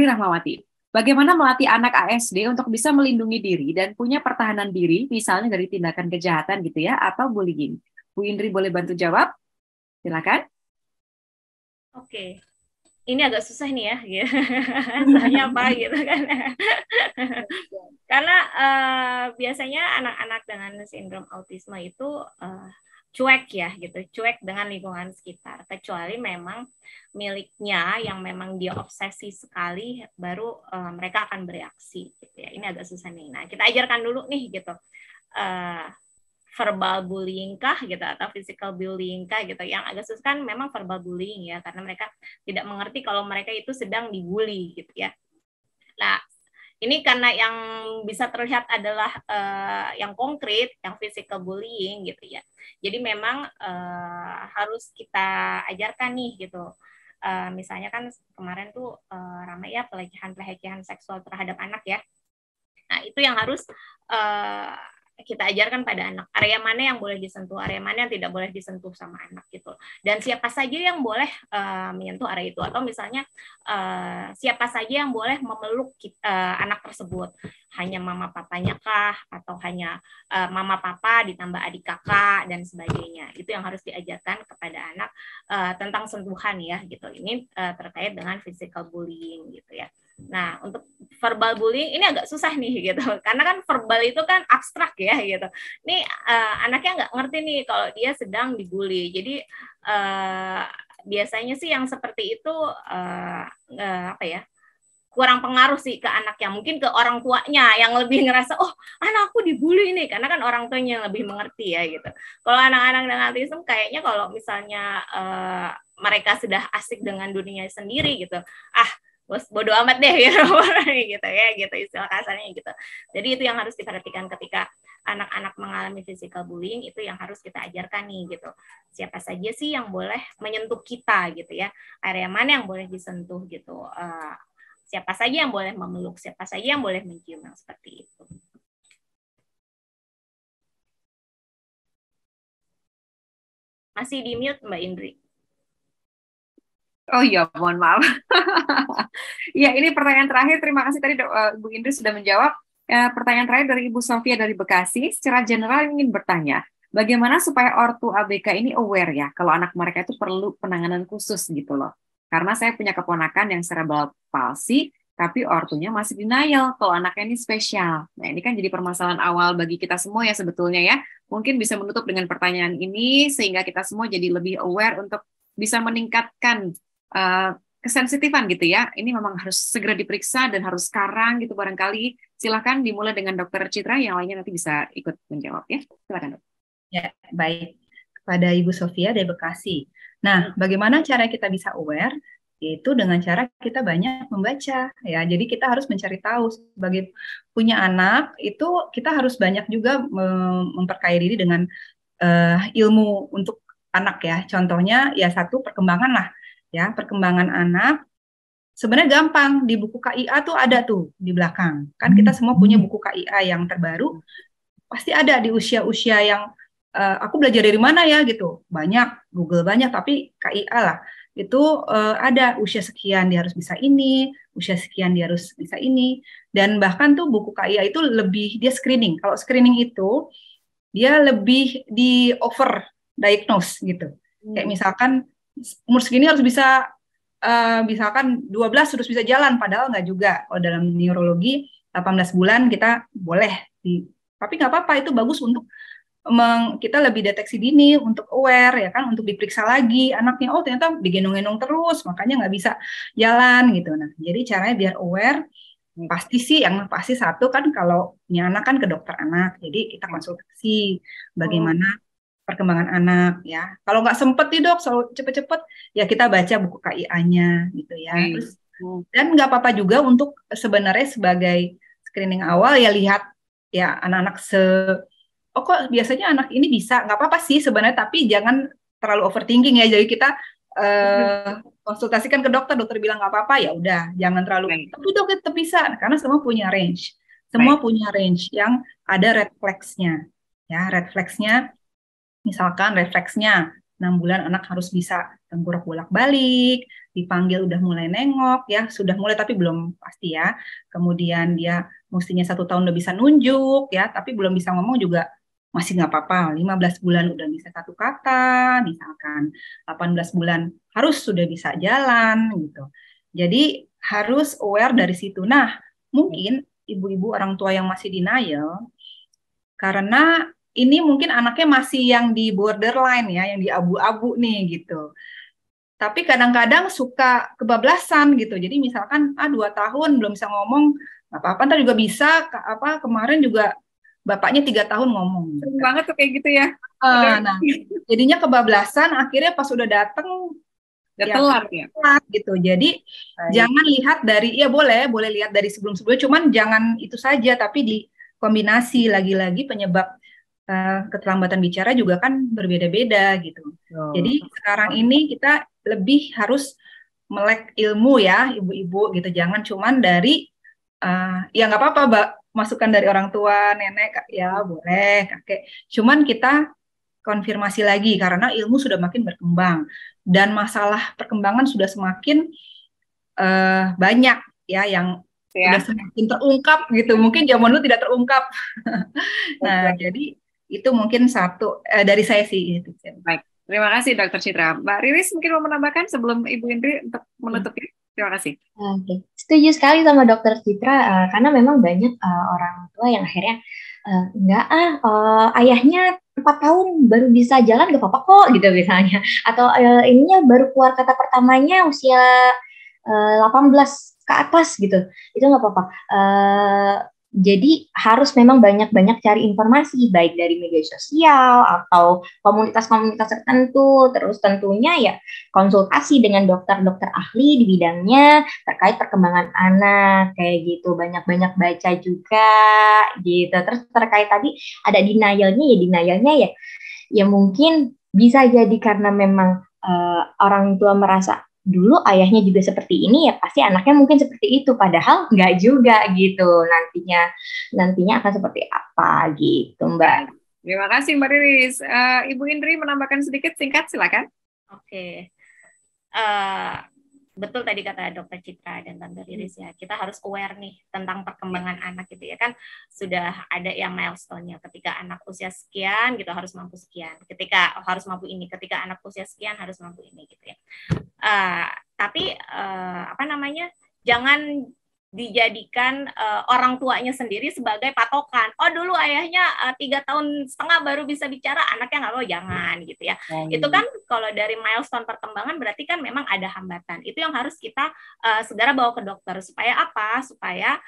A: Rahmawati. Bagaimana melatih anak ASD untuk bisa melindungi diri dan punya pertahanan diri, misalnya dari tindakan kejahatan gitu ya, atau bullying? Bu Indri boleh bantu jawab? Silakan.
E: Oke. Ini agak susah nih ya, gitu. Soalnya apa gitu kan? Karena biasanya anak-anak dengan sindrom autisme itu cuek ya, gitu, cuek dengan lingkungan sekitar. Kecuali memang miliknya yang memang dia obsesi sekali, baru mereka akan bereaksi. Gitu ya. Ini agak susah nih. Nah, kita ajarkan dulu nih, gitu. Verbal bullying kah gitu atau physical bullying kah gitu. Yang agak susah kan memang verbal bullying ya, karena mereka tidak mengerti kalau mereka itu sedang dibully gitu ya. Nah, ini karena yang bisa terlihat adalah yang konkret, yang physical bullying gitu ya. Jadi memang harus kita ajarkan nih gitu. Misalnya kan kemarin tuh ramai ya pelecehan seksual terhadap anak ya. Nah, itu yang harus kita ajarkan pada anak, area mana yang boleh disentuh, area mana yang tidak boleh disentuh sama anak gitu. Dan siapa saja yang boleh menyentuh area itu, atau misalnya siapa saja yang boleh memeluk anak tersebut, hanya mama papanya kah, atau hanya mama papa ditambah adik kakak dan sebagainya. Itu yang harus diajarkan kepada anak tentang sentuhan ya gitu. Ini terkait dengan physical bullying gitu ya. Nah, untuk verbal bullying ini agak susah nih gitu, karena kan verbal itu kan abstrak ya gitu. Nih anaknya nggak ngerti nih kalau dia sedang dibully. Jadi biasanya sih yang seperti itu kurang pengaruh sih ke anaknya, mungkin ke orang tuanya yang lebih ngerasa oh anakku dibully nih, karena kan orang tuanya yang lebih mengerti ya gitu. Kalau anak-anak dengan autism kayaknya kalau misalnya mereka sudah asik dengan dunia sendiri gitu, bodo amat deh gitu, gitu ya, gitu istilah kasarnya gitu. Jadi itu yang harus diperhatikan ketika anak-anak mengalami physical bullying, itu yang harus kita ajarkan nih gitu. Siapa saja sih yang boleh menyentuh kita gitu ya, area mana yang boleh disentuh gitu. Siapa saja yang boleh memeluk, siapa saja yang boleh mencium, yang seperti itu. Masih di mute Mbak Indri.
A: Oh iya, mohon maaf. Ya, ini pertanyaan terakhir. Terima kasih tadi Bu Indri sudah menjawab. Pertanyaan terakhir dari Ibu Sofia dari Bekasi. Secara general ingin bertanya, bagaimana supaya ortu ABK ini aware ya, kalau anak mereka itu perlu penanganan khusus gitu loh. Karena saya punya keponakan yang cerebral palsy, tapi ortunya masih denial kalau anaknya ini spesial. Nah, ini kan jadi permasalahan awal bagi kita semua ya sebetulnya ya. Mungkin bisa menutup dengan pertanyaan ini, sehingga kita semua jadi lebih aware untuk bisa meningkatkan kesensitifan gitu ya, ini memang harus segera diperiksa dan harus sekarang gitu barangkali. Silakan dimulai dengan Dokter Citra, yang lainnya nanti bisa ikut menjawab ya. Silakan, Dok.
C: Ya, baik. Kepada Ibu Sofia dari Bekasi. Nah, bagaimana cara kita bisa aware? Yaitu dengan cara kita banyak membaca ya. Jadi kita harus mencari tahu, sebagai punya anak itu kita harus banyak juga memperkaya diri dengan ilmu untuk anak ya. Contohnya ya satu, perkembangan lah ya, perkembangan anak. Sebenarnya gampang, di buku KIA tuh ada tuh di belakang. Kan kita semua punya buku KIA yang terbaru, pasti ada di usia-usia yang aku belajar dari mana ya gitu. Banyak, Google banyak, tapi KIA lah. Itu ada usia sekian dia harus bisa ini, usia sekian dia harus bisa ini. Dan bahkan tuh buku KIA itu lebih, dia screening. Kalau screening itu, dia lebih di over diagnose gitu. Kayak misalkan, umur segini harus bisa, misalkan 12 harus bisa jalan, padahal nggak juga. Kalau dalam neurologi, 18 bulan kita boleh. Tapi nggak apa-apa, itu bagus untuk kita lebih deteksi dini, untuk aware ya kan, untuk diperiksa lagi anaknya, oh ternyata digendong-gendong terus, makanya nggak bisa jalan gitu. Nah, jadi caranya biar aware, pasti sih yang pasti satu kan kalau punya anak kan ke dokter anak, jadi kita konsultasi bagaimana perkembangan anak ya. Kalau nggak sempet nih dok, selalu cepet-cepet ya kita baca buku KIA-nya gitu ya. Terus dan nggak apa-apa juga untuk sebenarnya sebagai screening awal ya, lihat ya anak-anak oh kok biasanya anak ini bisa, nggak apa-apa sih sebenarnya, tapi jangan terlalu overthinking ya. Jadi kita konsultasikan ke dokter, dokter bilang nggak apa-apa, ya udah, jangan terlalu, tapi dok tetap bisa, karena semua punya range, punya range yang ada red flags-nya. Ya, red flags-nya, misalkan refleksnya 6 bulan anak harus bisa tengkurap bolak-balik, dipanggil udah mulai nengok ya, sudah mulai tapi belum pasti ya. Kemudian dia mestinya 1 tahun udah bisa nunjuk ya, tapi belum bisa ngomong juga masih nggak apa-apa. 15 bulan udah bisa 1 kata, misalkan 18 bulan harus sudah bisa jalan gitu. Jadi harus aware dari situ. Nah, mungkin ibu-ibu orang tua yang masih denial, karena ini mungkin anaknya masih yang di borderline ya, yang di abu-abu nih gitu. Tapi kadang-kadang suka kebablasan gitu. Jadi misalkan 2 tahun belum bisa ngomong, nggak apa-apa, ntar juga bisa. Kemarin juga bapaknya 3 tahun ngomong.
A: Sering banget tuh kayak gitu ya.
C: Nah, jadinya kebablasan. Akhirnya pas udah dateng,
A: udah telat ya.
C: Gitu. Jadi jangan lihat dari, ya boleh lihat dari sebelum-sebelumnya. Cuman jangan itu saja, tapi dikombinasi lagi-lagi penyebab keterlambatan bicara juga kan berbeda-beda gitu. Jadi sekarang ini kita lebih harus melek ilmu ya, ibu-ibu gitu. Jangan cuman dari ya nggak apa-apa, Mbak, masukan dari orang tua, nenek ya boleh, kakek. Cuman kita konfirmasi lagi karena ilmu sudah makin berkembang dan masalah perkembangan sudah semakin banyak ya, yang sudah semakin terungkap gitu. Mungkin zaman dulu tidak terungkap. Nah, jadi itu mungkin satu dari saya sih.
A: Baik, terima kasih Dokter Citra. Mbak Riris mungkin mau menambahkan sebelum Ibu Indri untuk menutupnya. Terima kasih.
D: Oke, setuju sekali sama Dokter Citra, karena memang banyak orang tua yang akhirnya ayahnya 4 tahun baru bisa jalan, gak apa-apa kok gitu misalnya, atau ininya baru keluar kata pertamanya usia 18 ke atas gitu, itu nggak apa-apa. Jadi harus memang banyak-banyak cari informasi, baik dari media sosial atau komunitas-komunitas tertentu, terus tentunya ya konsultasi dengan dokter-dokter ahli di bidangnya terkait perkembangan anak, kayak gitu. Banyak-banyak baca juga gitu. Terus terkait tadi ada denialnya ya mungkin bisa jadi karena memang orang tua merasa dulu ayahnya juga seperti ini, ya pasti anaknya mungkin seperti itu, padahal nggak juga gitu. Nantinya akan seperti apa gitu, Mbak.
A: Terima kasih Mbak Riris. Ibu Indri menambahkan sedikit, singkat silakan.
E: Oke. Betul tadi kata Dokter Citra dan Tante Riris ya, kita harus aware nih tentang perkembangan anak gitu ya kan, sudah ada yang milestone-nya, ketika anak usia sekian gitu harus mampu sekian, ketika harus mampu ini, ketika anak usia sekian harus mampu ini gitu ya. Tapi jangan dijadikan orang tuanya sendiri sebagai patokan. Oh dulu ayahnya 3 tahun setengah baru bisa bicara, anaknya nggak mau, jangan gitu ya. Itu kan kalau dari milestone perkembangan berarti kan memang ada hambatan. Itu yang harus kita segera bawa ke dokter. Supaya apa? Supaya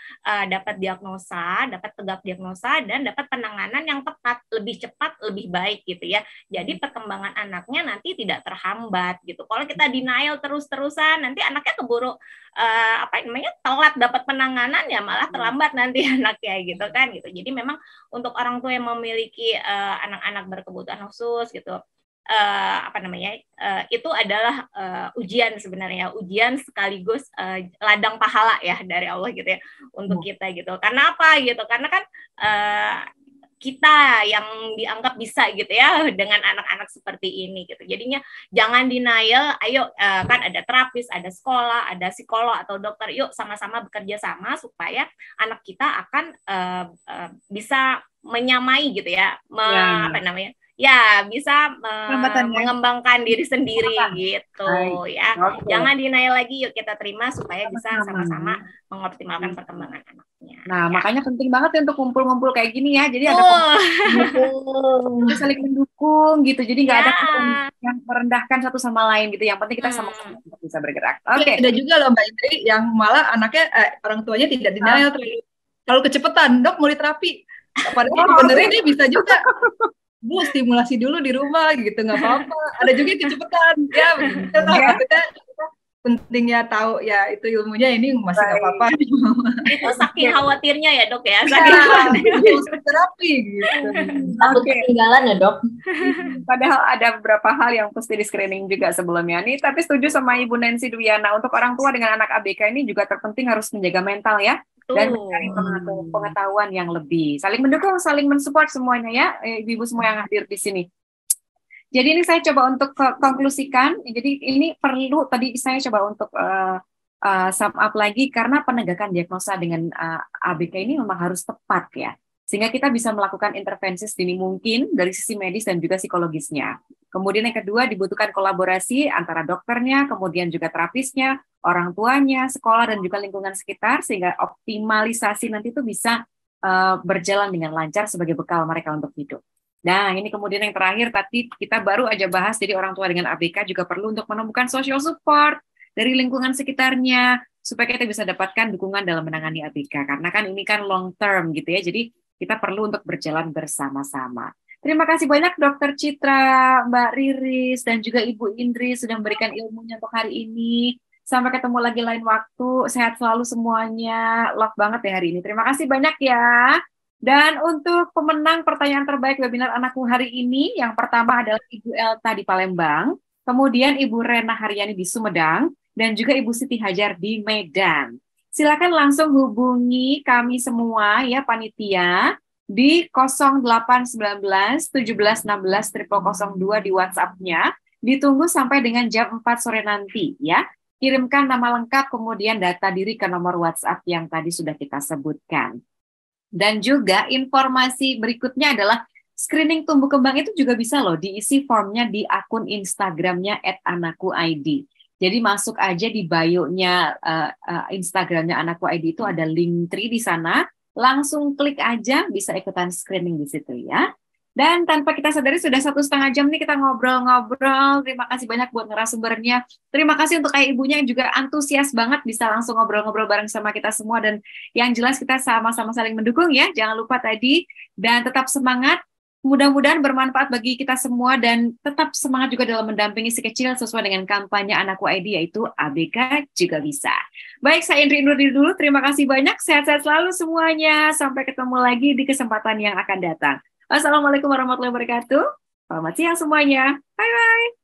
E: dapat diagnosa, dapat tegak diagnosa, dan dapat penanganan yang tepat, lebih cepat, lebih baik gitu ya. Jadi perkembangan anaknya nanti tidak terhambat gitu. Kalau kita denial terus-terusan, nanti anaknya keburu telat dapat penanganan, ya malah terlambat nanti anaknya gitu kan gitu. Jadi memang untuk orang tua yang memiliki anak-anak berkebutuhan khusus gitu, itu adalah ujian sebenarnya, ujian sekaligus ladang pahala ya dari Allah gitu ya untuk kita gitu. Karena apa gitu? Karena kan kita yang dianggap bisa gitu ya dengan anak-anak seperti ini gitu. Jadinya jangan denial, ayo kan ada terapis, ada sekolah, ada psikolog atau dokter, yuk sama-sama bekerja sama supaya anak kita akan bisa menyamai gitu ya, bisa mengembangkan diri sendiri gitu ya. Jangan denial lagi, yuk kita terima supaya bisa sama-sama mengoptimalkan perkembangan anaknya.
A: Nah, makanya penting banget ya untuk kumpul-kumpul kayak gini ya. Jadi ada saling mendukung gitu. Jadi nggak ada yang merendahkan satu sama lain gitu. Yang penting kita sama-sama bisa bergerak. Oke.
C: Ada juga loh Mbak Indri yang malah anaknya orang tuanya tidak denial, terlalu kecepatan. Dok mau diterapi. Padahal sebenarnya ini bisa juga. Bu, stimulasi dulu di rumah gitu, nggak apa-apa. Ada juga yang kecepatan. Ya, maksudnya pentingnya tahu ya itu ilmunya, ini masih nggak apa-apa.
E: Itu saking khawatirnya ya dok ya.
C: Terapi gitu.
D: Takut ketinggalan ya dok.
A: Padahal ada beberapa hal yang mesti di screening juga sebelumnya nih. Tapi setuju sama Ibu Nancy Dwiana, untuk orang tua dengan anak ABK ini juga terpenting harus menjaga mental ya. Dan mencari pengetahuan yang lebih. Saling mendukung, saling mensupport semuanya ya, ibu-ibu semua yang hadir di sini. Jadi ini saya coba untuk konklusikan. Jadi ini perlu, tadi saya coba untuk sum up lagi, karena penegakan diagnosa dengan ABK ini memang harus tepat ya. Sehingga kita bisa melakukan intervensi sedini mungkin dari sisi medis dan juga psikologisnya. Kemudian yang kedua, dibutuhkan kolaborasi antara dokternya, kemudian juga terapisnya, orang tuanya, sekolah, dan juga lingkungan sekitar, sehingga optimalisasi nanti itu bisa berjalan dengan lancar sebagai bekal mereka untuk hidup. Nah, ini kemudian yang terakhir, tadi kita baru aja bahas, jadi orang tua dengan ABK juga perlu untuk menemukan social support dari lingkungan sekitarnya, supaya kita bisa dapatkan dukungan dalam menangani ABK. Karena kan ini kan long term gitu ya, jadi kita perlu untuk berjalan bersama-sama. Terima kasih banyak Dokter Citra, Mbak Riris, dan juga Ibu Indri sudah memberikan ilmunya untuk hari ini. Sampai ketemu lagi lain waktu. Sehat selalu semuanya. Love banget ya hari ini. Terima kasih banyak ya. Dan untuk pemenang pertanyaan terbaik webinar anakku hari ini, yang pertama adalah Ibu Elta di Palembang, kemudian Ibu Rena Haryani di Sumedang, dan juga Ibu Siti Hajar di Medan. Silakan langsung hubungi kami semua ya panitia di 0819 17 16 0002 di WhatsApp-nya. Ditunggu sampai dengan jam 4 sore nanti ya. Kirimkan nama lengkap kemudian data diri ke nomor WhatsApp yang tadi sudah kita sebutkan. Dan juga informasi berikutnya adalah screening tumbuh kembang itu juga bisa loh diisi formnya di akun Instagramnya @anakku_id. Jadi masuk aja di bio-nya Instagramnya Anakku ID, itu ada link tree di sana. Langsung klik aja, bisa ikutan screening di situ ya. Dan tanpa kita sadari sudah 1,5 jam nih kita ngobrol-ngobrol. Terima kasih banyak buat narasumbernya. Terima kasih untuk kayak ibunya yang juga antusias banget bisa langsung ngobrol-ngobrol bareng sama kita semua. Dan yang jelas kita sama-sama saling mendukung ya. Jangan lupa tadi. Dan tetap semangat. Mudah-mudahan bermanfaat bagi kita semua dan tetap semangat juga dalam mendampingi si kecil sesuai dengan kampanye Anakku ID, yaitu ABK juga bisa. Baik, saya Indri Nurdi dulu. Terima kasih banyak. Sehat-sehat selalu semuanya. Sampai ketemu lagi di kesempatan yang akan datang. Wassalamualaikum warahmatullahi wabarakatuh. Selamat siang semuanya. Bye-bye.